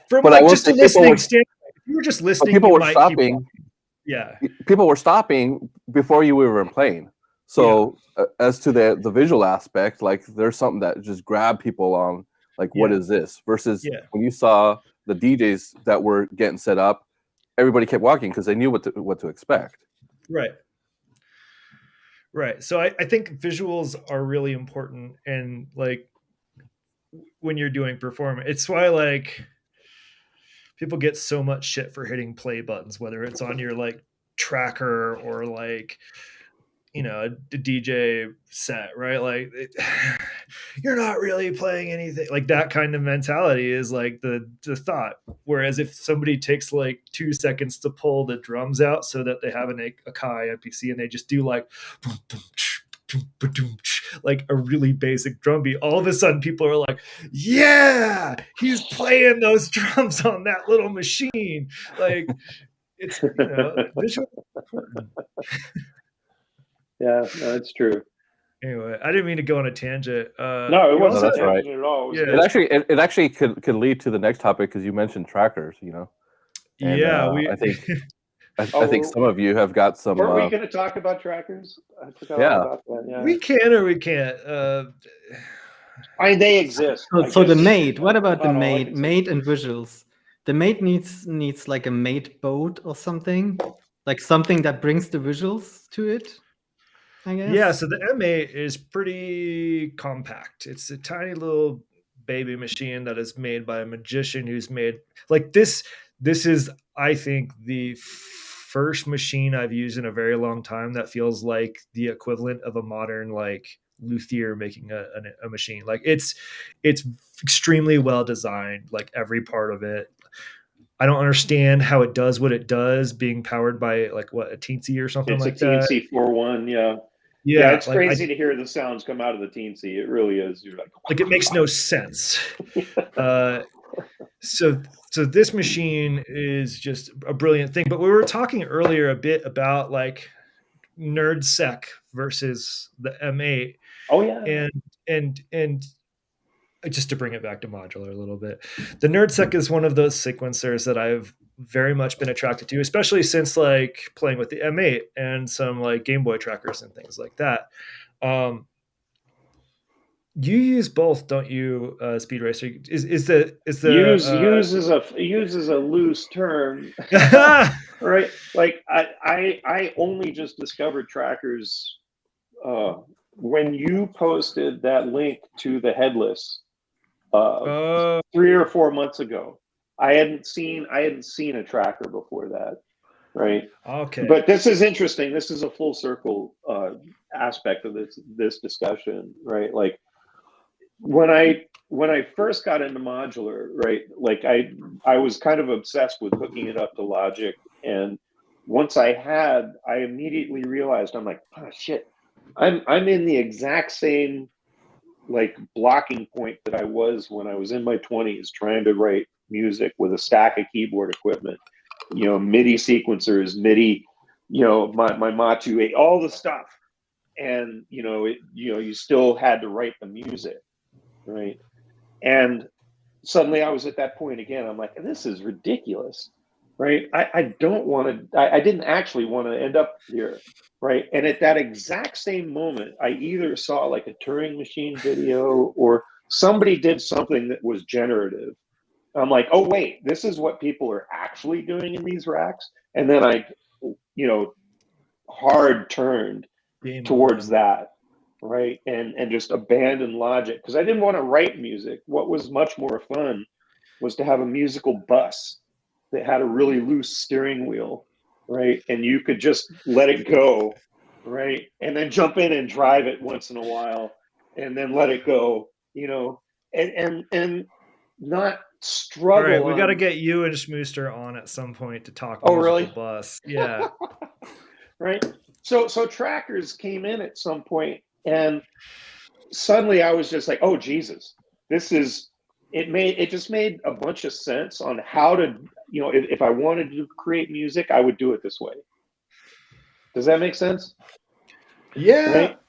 From like just a listening standpoint, if you were just listening, people were stopping. People were stopping before you were even playing. So as to the visual aspect, like there's something that just grabbed people on, like what is this? Versus when you saw the DJs that were getting set up, everybody kept walking because they knew what to expect. Right. So I think visuals are really important, and like when you're doing performance, it's why like people get so much shit for hitting play buttons, whether it's on your like tracker or like a DJ set, right? Like you're not really playing anything. Like that kind of mentality is like the thought. Whereas if somebody takes like 2 seconds to pull the drums out so that they have a Akai MPC and they just do like like a really basic drum beat, all of a sudden people are like, yeah, he's playing those drums on that little machine. Like it's visual important. Yeah, no, it's true. Anyway, I didn't mean to go on a tangent. No, it wasn't that's right. at all. It actually could lead to the next topic because you mentioned trackers, And, I think some of you have got some. Weren't we going to talk about trackers? I forgot about that. Yeah. We can or we can't. I mean, they exist. So the mate. What about the mate? Mate and visuals. The mate needs like a mate boat or something, like something that brings the visuals to it, I guess. Yeah. So the M8 is pretty compact. It's a tiny little baby machine that is made by a magician who's made like this. This is, I think, the first machine I've used in a very long time that feels like the equivalent of a modern like luthier making a machine. Like it's extremely well designed, like every part of it. I don't understand how it does what it does, being powered by like what, a Teensy or something like that. It's a Teensy 4.1, yeah. It's like, crazy to hear the sounds come out of the Teensy. It really is. You're like it makes no sense. So this machine is just a brilliant thing. But we were talking earlier a bit about like NerdSec versus the M8. Oh yeah. And just to bring it back to modular a little bit, the NerdSec is one of those sequencers that I've very much been attracted to, especially since like playing with the M8 and some like Game Boy trackers and things like that. You use both, don't you, Speed Racer? Is the Use is a loose term, right? Like I only just discovered trackers when you posted that link to the headless uh, 3 or 4 months ago. I hadn't seen a tracker before that, right? okay. But this is interesting. This is a full circle aspect of this discussion, right? Like when I first got into modular, right? Like I was kind of obsessed with hooking it up to Logic, and once I immediately realized I'm like, oh shit, I'm in the exact same like blocking point that I was when I was in my 20s trying to write music with a stack of keyboard equipment, MIDI sequencers, MIDI, my Matu 8, all the stuff. And, you still had to write the music, right? And suddenly I was at that point again. I'm like, this is ridiculous, right? I don't want to, I didn't actually want to end up here, right? And at that exact same moment, I either saw like a Turing machine video or somebody did something that was generative. I'm like, oh, wait, this is what people are actually doing in these racks. And then I, hard turned Game towards on. that, right? And just abandon Logic because I didn't want to write music. What was much more fun was to have a musical bus that had a really loose steering wheel, right? And you could just let it go, right? And then jump in and drive it once in a while and then let it go, and not All right, struggle we got to on. get you and Schmooster on at some point to talk Oh, musical really? bus. Yeah. Right. So trackers came in at some point, and suddenly I was just like, oh Jesus, it just made a bunch of sense on how to, if I wanted to create music, I would do it this way. Does that make sense? Yeah. Right.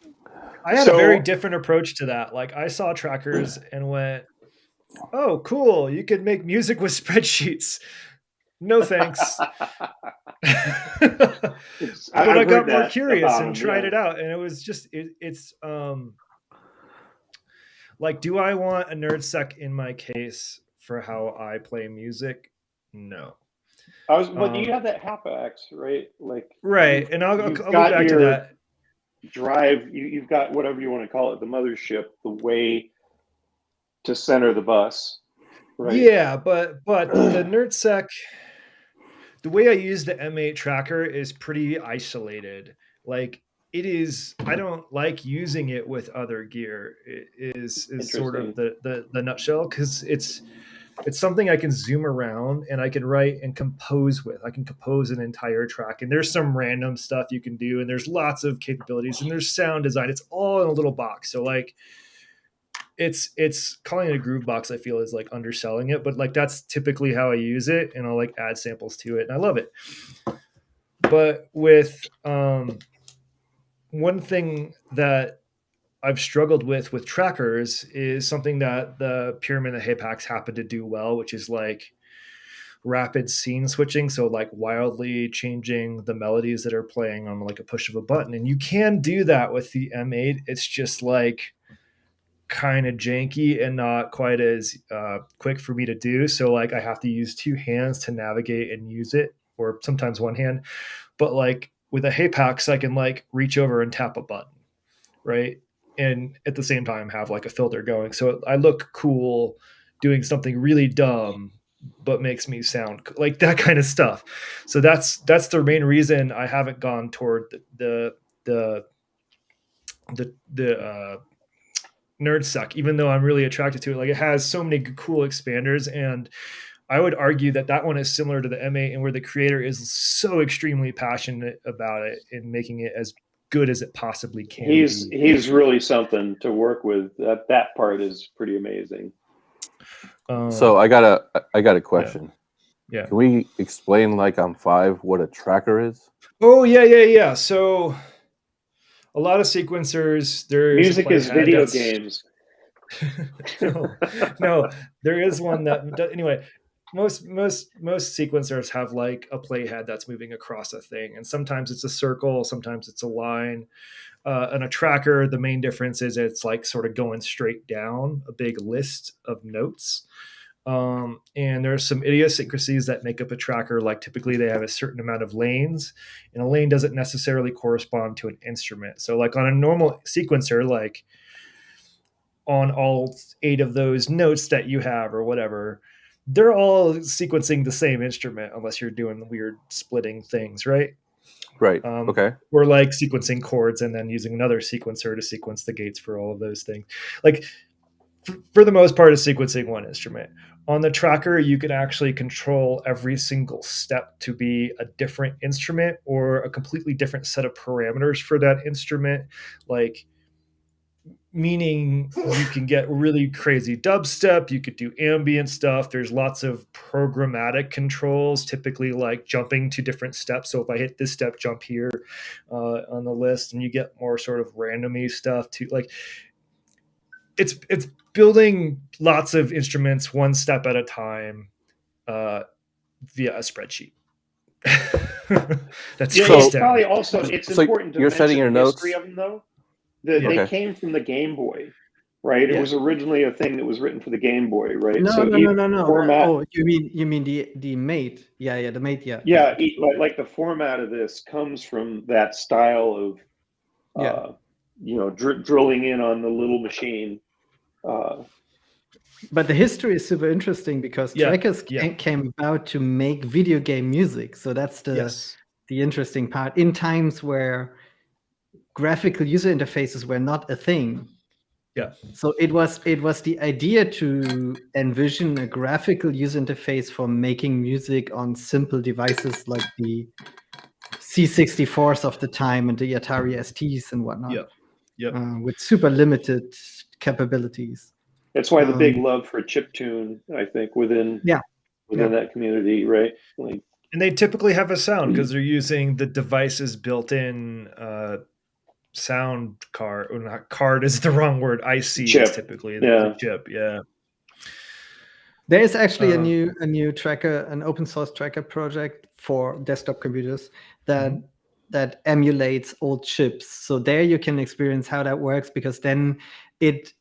I had a very different approach to that. Like I saw trackers and went, oh, cool. You could make music with spreadsheets. No thanks. But I got more curious and tried it out. And it was just, it's like, do I want a nerd sec in my case for how I play music? No. But you have that Hapax, right? Like, right. And I'll go back to your that. Drive, you've got whatever you want to call it, the mothership, the way to center the bus, right? Yeah, but the NerdSec, the way I use the M8 tracker is pretty isolated. Like it is, I don't like using it with other gear. It is sort of the nutshell because it's something I can zoom around and I can write and compose with. I can compose an entire track, and there's some random stuff you can do, and there's lots of capabilities, and there's sound design. It's all in a little box. So like it's calling it a groove box, I feel, is like underselling it, but like that's typically how I use it, and I'll like add samples to it and I love it. But with one thing that I've struggled with trackers is something that the Pyramid and the Hapax happen to do well, which is like rapid scene switching. So like wildly changing the melodies that are playing on like a push of a button. And you can do that with the M8. It's just like kind of janky and not quite as quick for me to do. So like I have to use two hands to navigate and use it, or sometimes one hand. But like with a Hapax, I can like reach over and tap a button, right? And at the same time have like a filter going. So I look cool doing something really dumb, but makes me sound like that kind of stuff. So that's the main reason I haven't gone toward the nerd suck, even though I'm really attracted to it. Like it has so many cool expanders, and I would argue that one is similar to the M8, and where the creator is so extremely passionate about it and making it as good as it possibly can be. He's really something to work with. That part is pretty amazing. So I got a question. Yeah. Can we explain, like on 5, what a tracker is? Oh yeah. So a lot of sequencers. Music is video games. no, there is one that anyway. most sequencers have like a playhead that's moving across a thing, and sometimes it's a circle, sometimes it's a line. And a tracker, the main difference is it's like sort of going straight down a big list of notes. And there's some idiosyncrasies that make up a tracker. Like typically they have a certain amount of lanes, and a lane doesn't necessarily correspond to an instrument. So like on a normal sequencer, like on all 8 of those notes that you have or whatever, they're all sequencing the same instrument unless you're doing weird splitting things, right? Right. Okay. Or like sequencing chords and then using another sequencer to sequence the gates for all of those things. Like for the most part, it's sequencing one instrument. On the tracker, you can actually control every single step to be a different instrument or a completely different set of parameters for that instrument. Like, meaning you can get really crazy dubstep, you could do ambient stuff. There's lots of programmatic controls, typically like jumping to different steps. So if I hit this step, jump here on the list, and you get more sort of randomy stuff too. Like it's building lots of instruments one step at a time via a spreadsheet. That's it's probably also important to you're mention setting your the notes. history of them though. They came from the Game Boy, right? It was originally a thing that was written for the Game Boy, right? No. Format, Oh, you mean the mate? Yeah, the mate. Yeah. Yeah, like the format of this comes from that style of, drilling in on the little machine. But the history is super interesting because trackers came about to make video game music. So that's the interesting part. In times where graphical user interfaces were not a thing. Yeah. So it was the idea to envision a graphical user interface for making music on simple devices like the C64s of the time and the Atari STs and whatnot. With super limited capabilities. That's why the big love for chiptune, I think, within that community, right? Like, and they typically have a sound because they're using the device's built-in sound card. Or not card is the wrong word. IC is typically the chip. Yeah. There is actually a new tracker, an open source tracker project for desktop computers that emulates old chips. So there you can experience how that works, because then it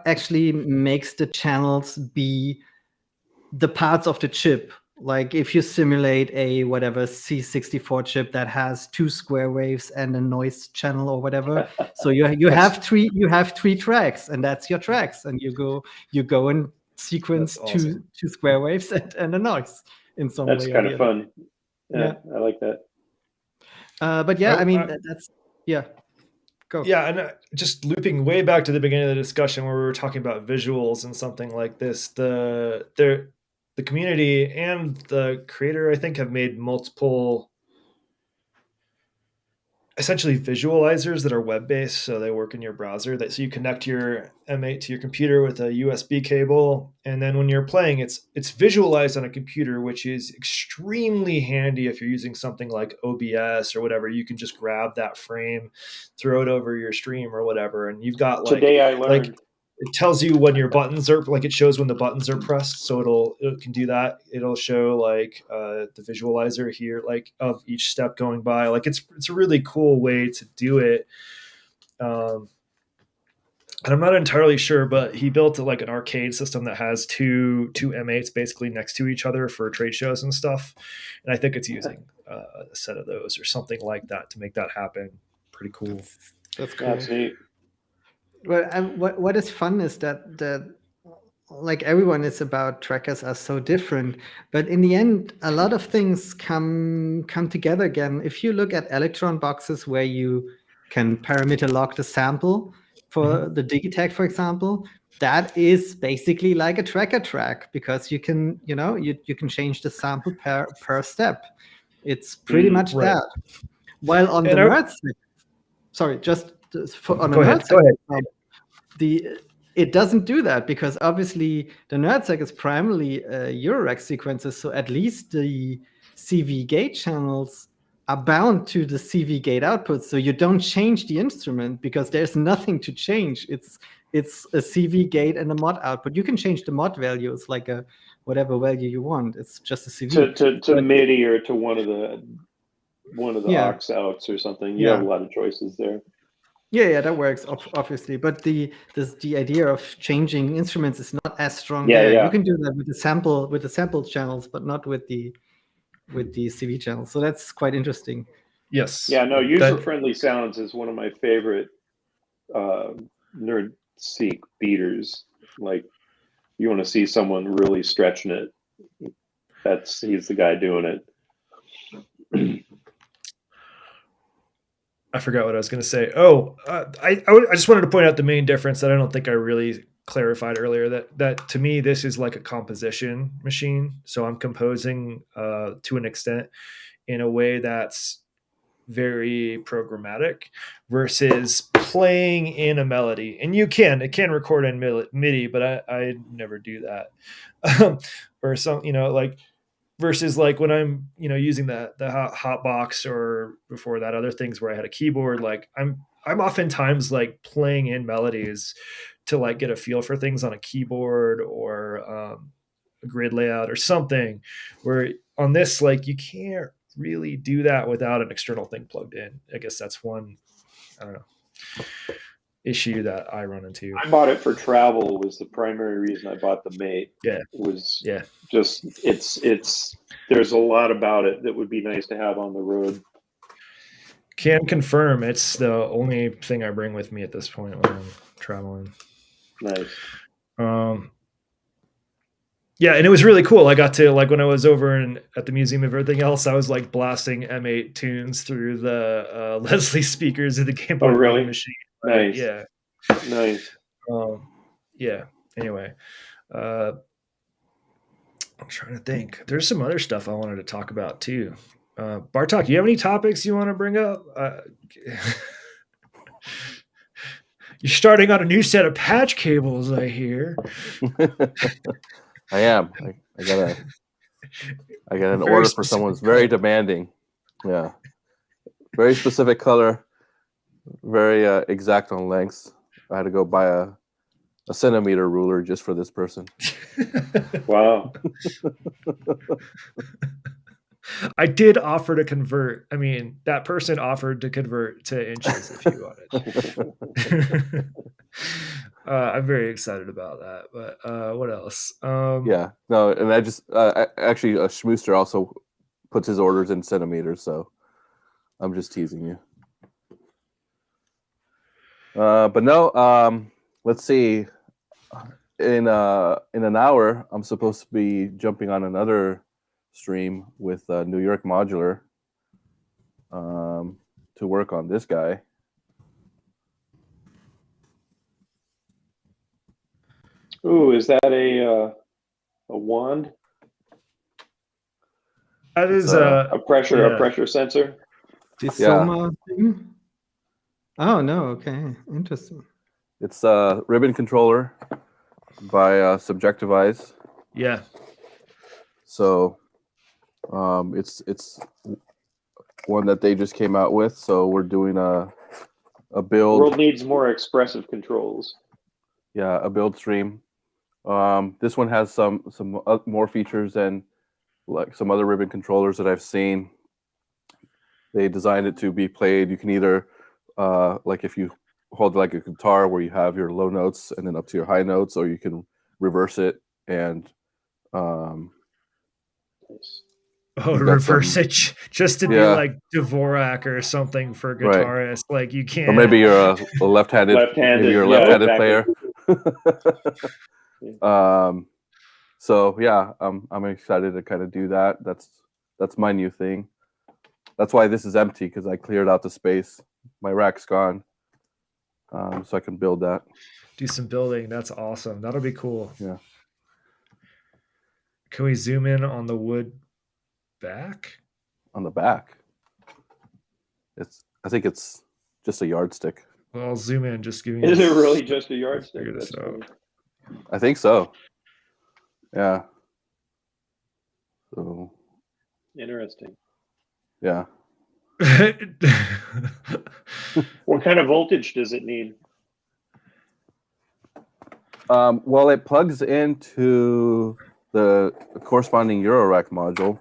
actually makes the channels be the parts of the chip. Like if you simulate a whatever C64 chip that has 2 square waves and a noise channel or whatever, so you have three tracks, and that's your tracks, and you go and sequence two square waves and a noise in some way. That's kind of fun. Yeah, I like that. But yeah, I mean that's Go. Yeah, and just looping way back to the beginning of the discussion where we were talking about visuals and something like this, the community and the creator, I think, have made multiple essentially visualizers that are web-based. So they work in your browser. So you connect your M8 to your computer with a USB cable, and then when you're playing, it's visualized on a computer, which is extremely handy if you're using something like OBS or whatever. You can just grab that frame, throw it over your stream or whatever, and you've got today I learned. It tells you when your buttons are, like, it shows when the buttons are pressed. So it can do that. It'll show like the visualizer here, like of each step going by. Like it's a really cool way to do it. And I'm not entirely sure, but he built like an arcade system that has two M8s basically next to each other for trade shows and stuff. And I think it's using a set of those or something like that to make that happen. Pretty cool. That's cool. That's neat. Well, what is fun is that like everyone is about trackers are so different, but in the end, a lot of things come together again. If you look at Electron boxes where you can parameter log the sample for the Digitech, for example, that is basically like a tracker track, because you can you can change the sample per step. It's pretty much that. While on the Nerd, sorry, just on the Nerd side, it doesn't do that, because obviously the NerdSec is primarily Eurorack sequences, so at least the CV gate channels are bound to the CV gate output, so you don't change the instrument because there's nothing to change. It's a CV gate and a mod output. You can change the mod values like a whatever value you want. It's just a CV. To MIDI or to one of the Yeah. aux outs or something. You have a lot of choices there. Yeah, that works obviously, but the idea of changing instruments is not as strong Yeah, there. yeah. You can do that with the sample channels, but not with the CV channels. So that's quite interesting. Yes. Yeah, no, user-friendly sounds is one of my favorite nerd seek beaters. Like, you want to see someone really stretching it. He's the guy doing it. I forgot what I was going to say. I just wanted to point out the main difference that I don't think I really clarified earlier. That to me, this is like a composition machine. So I'm composing to an extent in a way that's very programmatic versus playing in a melody. And it can record in MIDI, but I never do that. Or some, like, versus like when I'm, using the hot box, or before that, other things where I had a keyboard, like I'm oftentimes like playing in melodies to like get a feel for things on a keyboard, or a grid layout or something, where on this, like, you can't really do that without an external thing plugged in. I guess that's one, I don't know, issue that I run into. I bought it for travel was the primary reason I bought the Mate. Yeah. Was Yeah. just it's there's a lot about it that would be nice to have on the road. Can confirm it's the only thing I bring with me at this point when I'm traveling. Nice. Yeah, and it was really cool. I got to, like, when I was over at the museum of everything else, I was like blasting M8 tunes through the Leslie speakers of the Game Boy really? machine. Nice. Yeah. Nice. Yeah. Anyway, I'm trying to think. There's some other stuff I wanted to talk about too. Bartok, you have any topics you want to bring up? You're starting on a new set of patch cables, I hear. I am. I got an order for someone who's very demanding. Yeah. Very specific color, very exact on lengths. I had to go buy a centimeter ruler just for this person. Wow. I did offer to convert. I mean, that person offered to convert to inches if you wanted. I'm very excited about that. But what else? Yeah, no, and I just actually Schmooster also puts his orders in centimeters, so I'm just teasing you. But no, let's see. In an hour, I'm supposed to be jumping on another stream with New York Modular to work on this guy. Ooh, is that a wand? That is a pressure sensor. The Soma thing? Oh no, okay, interesting. It's a ribbon controller by Subjective Eyes. Yeah. So it's one that they just came out with. So we're doing a build. The world needs more expressive controls. Yeah, a build stream. This one has some more features than like some other ribbon controllers that I've seen. They designed it to be played. You can either like if you hold like a guitar where you have your low notes and then up to your high notes, or you can reverse it and reverse it just to be like Dvorak or something for guitarists. Right. Like you can't. Or maybe you're a left-handed. Maybe you're a left-handed player. So yeah, I'm excited to kind of do that. That's my new thing. That's why this is empty, because I cleared out the space. My rack's gone, so I can build that. Do some building. That's awesome. That'll be cool. Yeah. Can we zoom in on the wood back? On the back. I think it's just a yardstick. Well, I'll zoom in. Just give me. Is it really just a yardstick? Figure this out. I think so. Yeah. So. Interesting. Yeah. What kind of voltage does it need? Well, it plugs into the corresponding Eurorack module.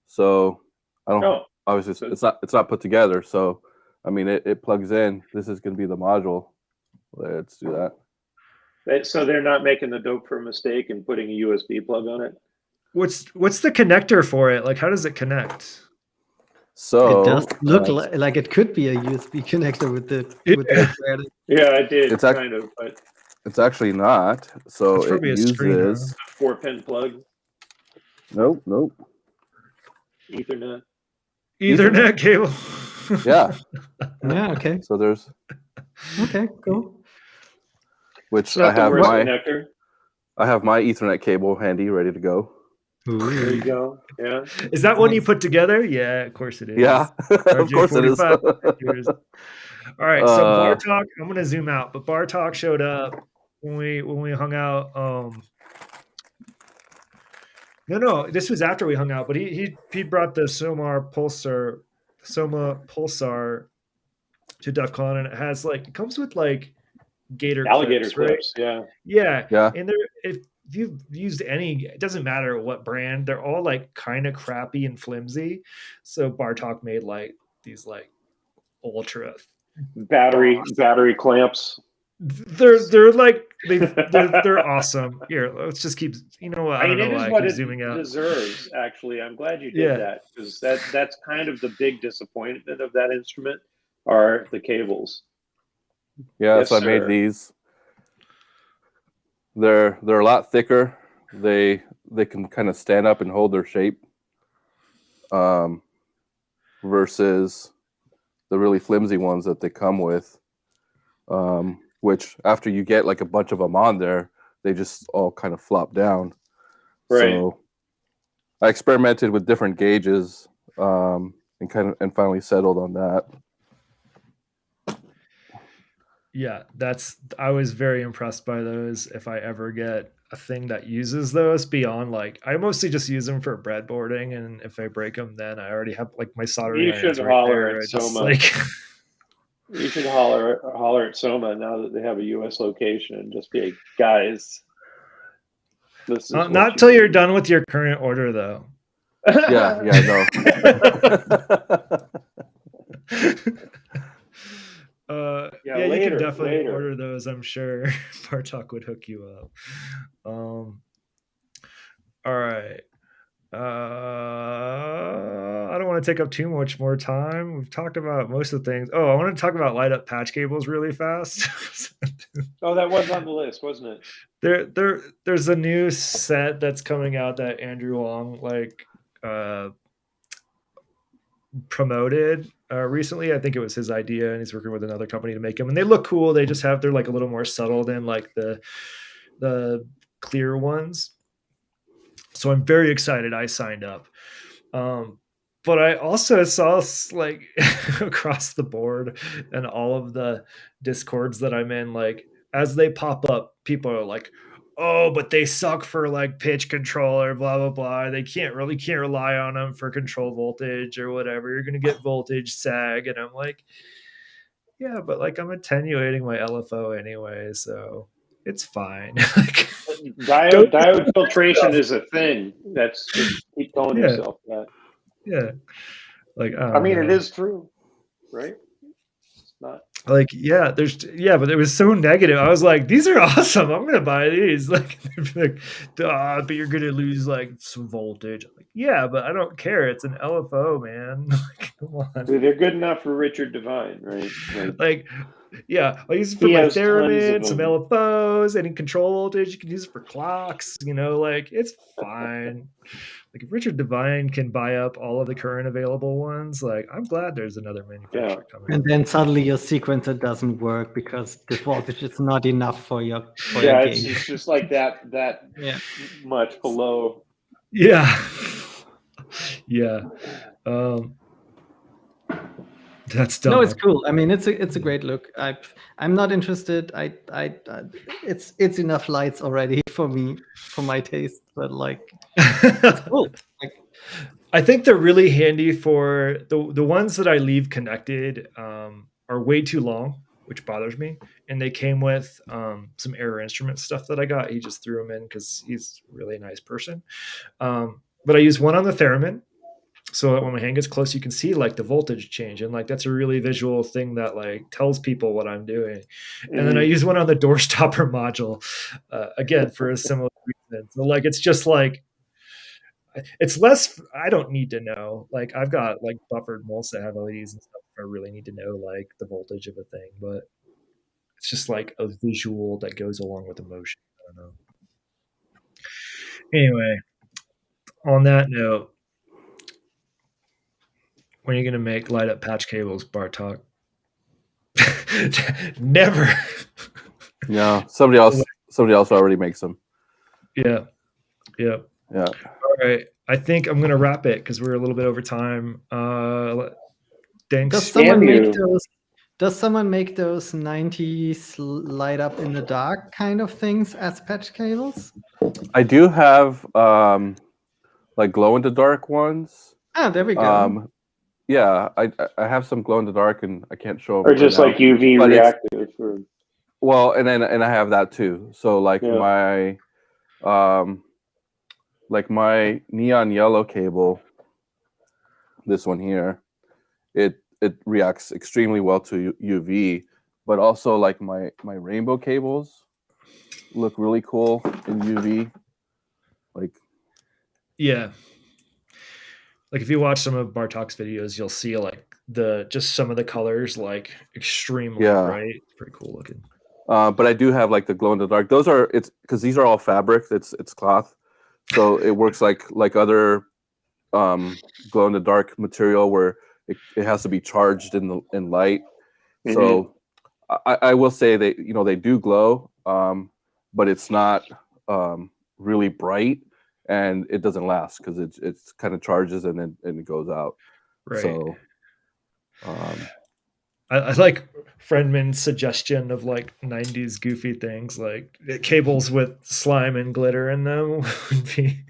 So I don't. Oh, Obviously, it's not put together. So I mean, it plugs in. This is going to be the module. Let's do that. so they're not making the dope for a mistake and putting a USB plug on it. What's the connector for it? Like, how does it connect? So It does look like it could be a USB connector with the Yeah, I did It's kind of, but it's actually not. So It's it probably a screen, uses 4-pin plug, nope. Ethernet. cable. Yeah. Yeah, okay. So there's Okay, cool. which It's not the worst connector. I have my Ethernet cable handy, ready to go. There you go. Yeah. Is that one you put together? Yeah, of course it is. Yeah, of course it is. RJ45. All right, so Bartok, I'm gonna zoom out, but Bartok showed up when we hung out. No, this was after we hung out, but he brought the Soma Pulsar to DEF CON, and it comes with like gator Alligator clips, right? Yeah. Yeah. And if you've used any, it doesn't matter what brand, they're all like kind of crappy and flimsy. So Bartok made like these like ultra battery clamps. They're like they're awesome. Here, let's just keep. You know what? I don't know why I keep zooming out. Deserves, actually. I'm glad you did that, because that's kind of the big disappointment of that instrument are the cables. Yeah, yes, so I made these. They're a lot thicker. They can kind of stand up and hold their shape. Versus the really flimsy ones that they come with. Which after you get like a bunch of them on there, they just all kind of flop down. Right. So I experimented with different gauges and finally settled on that. Yeah, I was very impressed by those. If I ever get a thing that uses those beyond, like, I mostly just use them for breadboarding, and if I break them, then I already have like my soldering irons. You should holler at Soma. You should holler at Soma now that they have a U.S. location and just be like, guys, this is not till you're done with your current order, though. Yeah, no. You can definitely order those. I'm sure Bartok would hook you up. All right. I don't want to take up too much more time. We've talked about most of the things. I want to talk about light up patch cables really fast. Oh, that was on the list, wasn't it? There's a new set that's coming out that Andrew Wong promoted recently. I think it was his idea, and he's working with another company to make them, and they look cool. They're like a little more subtle than like the clear ones. So I'm very excited I signed up. But I also saw like across the board and all of the Discords that I'm in, like as they pop up, people are like, oh, but they suck for like pitch control or blah, blah, blah. They can't rely on them for control voltage or whatever. You're going to get voltage sag. And I'm like, yeah, but like I'm attenuating my LFO anyway. So it's fine. Diode filtration is a thing. That's just keep telling yourself that. Yeah. Like, I mean, it is true, right? It's not like, but it was so negative. I was like, these are awesome. I'm going to buy these. Like, but you're going to lose like some voltage. I'm like, yeah, but I don't care. It's an LFO, man. Like, come on. They're good enough for Richard Devine, right? Like yeah, I use it for my theremin, some LFOs, any control voltage. You can use it for clocks. Like it's fine. Like if Richard Devine can buy up all of the current available ones, like I'm glad there's another manufacturer coming. And then suddenly your sequencer doesn't work because the voltage is not enough for your it's just like that much below. Yeah. That's dumb. No, it's cool. I mean, it's a great look. I'm not interested. It's enough lights already for me, for my taste. But like, it's cool. Like, I think they're really handy for the ones that I leave connected are way too long. which bothers me. And they came with some Error Instrument stuff that I got. He just threw them in because he's a really nice person. But I use one on the theremin, so that when my hand gets close, you can see like the voltage change, and like that's a really visual thing that like tells people what I'm doing. And then I use one on the door stopper module, again for a similar reason. So like it's just like it's less. I don't need to know. Like I've got like buffered molds that have LEDs and stuff. If I really need to know like the voltage of a thing, but it's just like a visual that goes along with the motion. I don't know. Anyway, on that note, when are you going to make light up patch cables, Bartok? Never. No, somebody else already makes them. Yeah. Yeah. All right. I think I'm going to wrap it because we're a little bit over time. Thanks. Does someone make those 90s light up in the dark kind of things as patch cables? I do have like glow in the dark ones. Ah, there we go. Yeah, I have some glow in the dark, and I can't show them. Or just like UV reactive. Well, and I have that too. So like my neon yellow cable, this one here, it reacts extremely well to UV, but also like my rainbow cables look really cool in UV. Like, yeah. Like if you watch some of Bartok's videos, you'll see like just some of the colors like extremely bright. It's pretty cool looking. But I do have like the glow in the dark. Those are because these are all fabric. It's cloth, so it works like other glow in the dark material where it has to be charged in light. Mm-hmm. So I will say they do glow, but it's not really bright. And it doesn't last because it's kind of charges and then it goes out. Right. So, I like Friendman's suggestion of like 90s goofy things like cables with slime and glitter in them would be.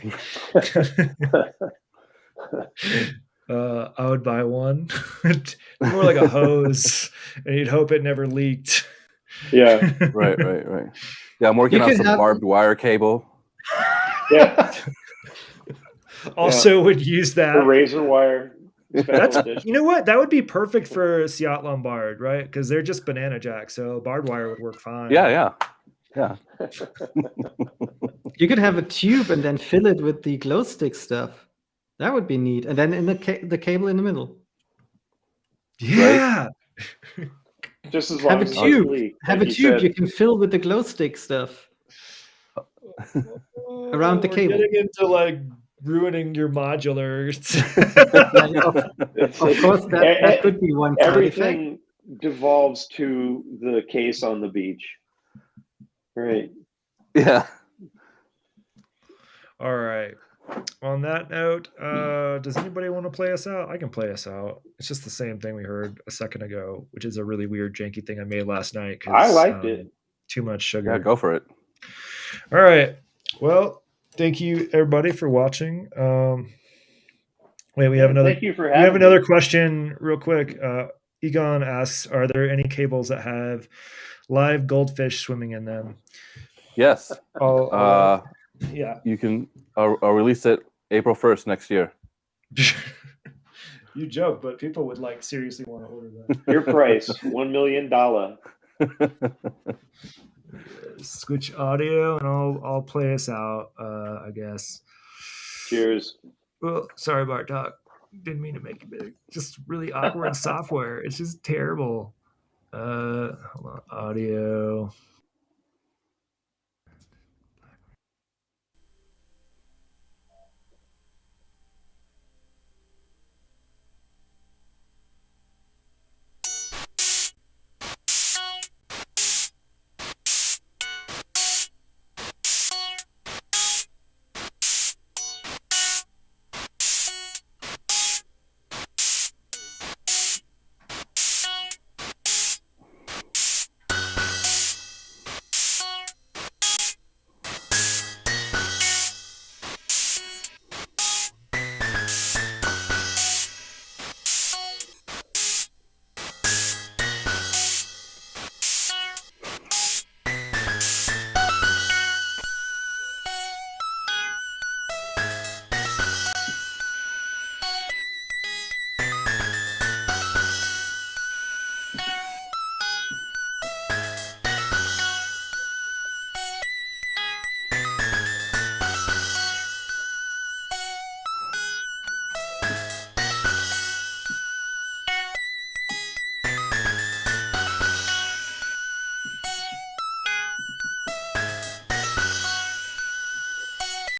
I would buy one. More like a hose, and you'd hope it never leaked. Yeah. Right. Yeah, I'm working on some barbed wire cable. Yeah. Also would use that. The razor wire. You know what? That would be perfect for Seat Lombard, right? Because they're just banana jacks, so barbed wire would work fine. Yeah. You could have a tube and then fill it with the glow stick stuff. That would be neat. And then in the cable in the middle. Yeah. Right? Just as long have as a tube. Have a tube you can fill with the glow stick stuff. Around the cable. Getting into like ruining your modulars. Of course, that could be one. Everything devolves to the case on the beach. Right. Yeah. All right. On that note, does anybody want to play us out? I can play us out. It's just the same thing we heard a second ago, which is a really weird, janky thing I made last night. I liked it. Too much sugar. Yeah, go for it. All right. Well, thank you everybody for watching. Wait, we have another. Thank you for having we have another question, real quick. Egon asks, "Are there any cables that have live goldfish swimming in them?" Yes. Yeah. You can. I'll release it April 1st next year. You joke, but people would like seriously want to order that. Your price, $1 million. Switch audio, and I'll play us out. I guess. Cheers. Well, sorry, Bartok. Didn't mean to make it big. Just really awkward software. It's just terrible. Hold on, audio.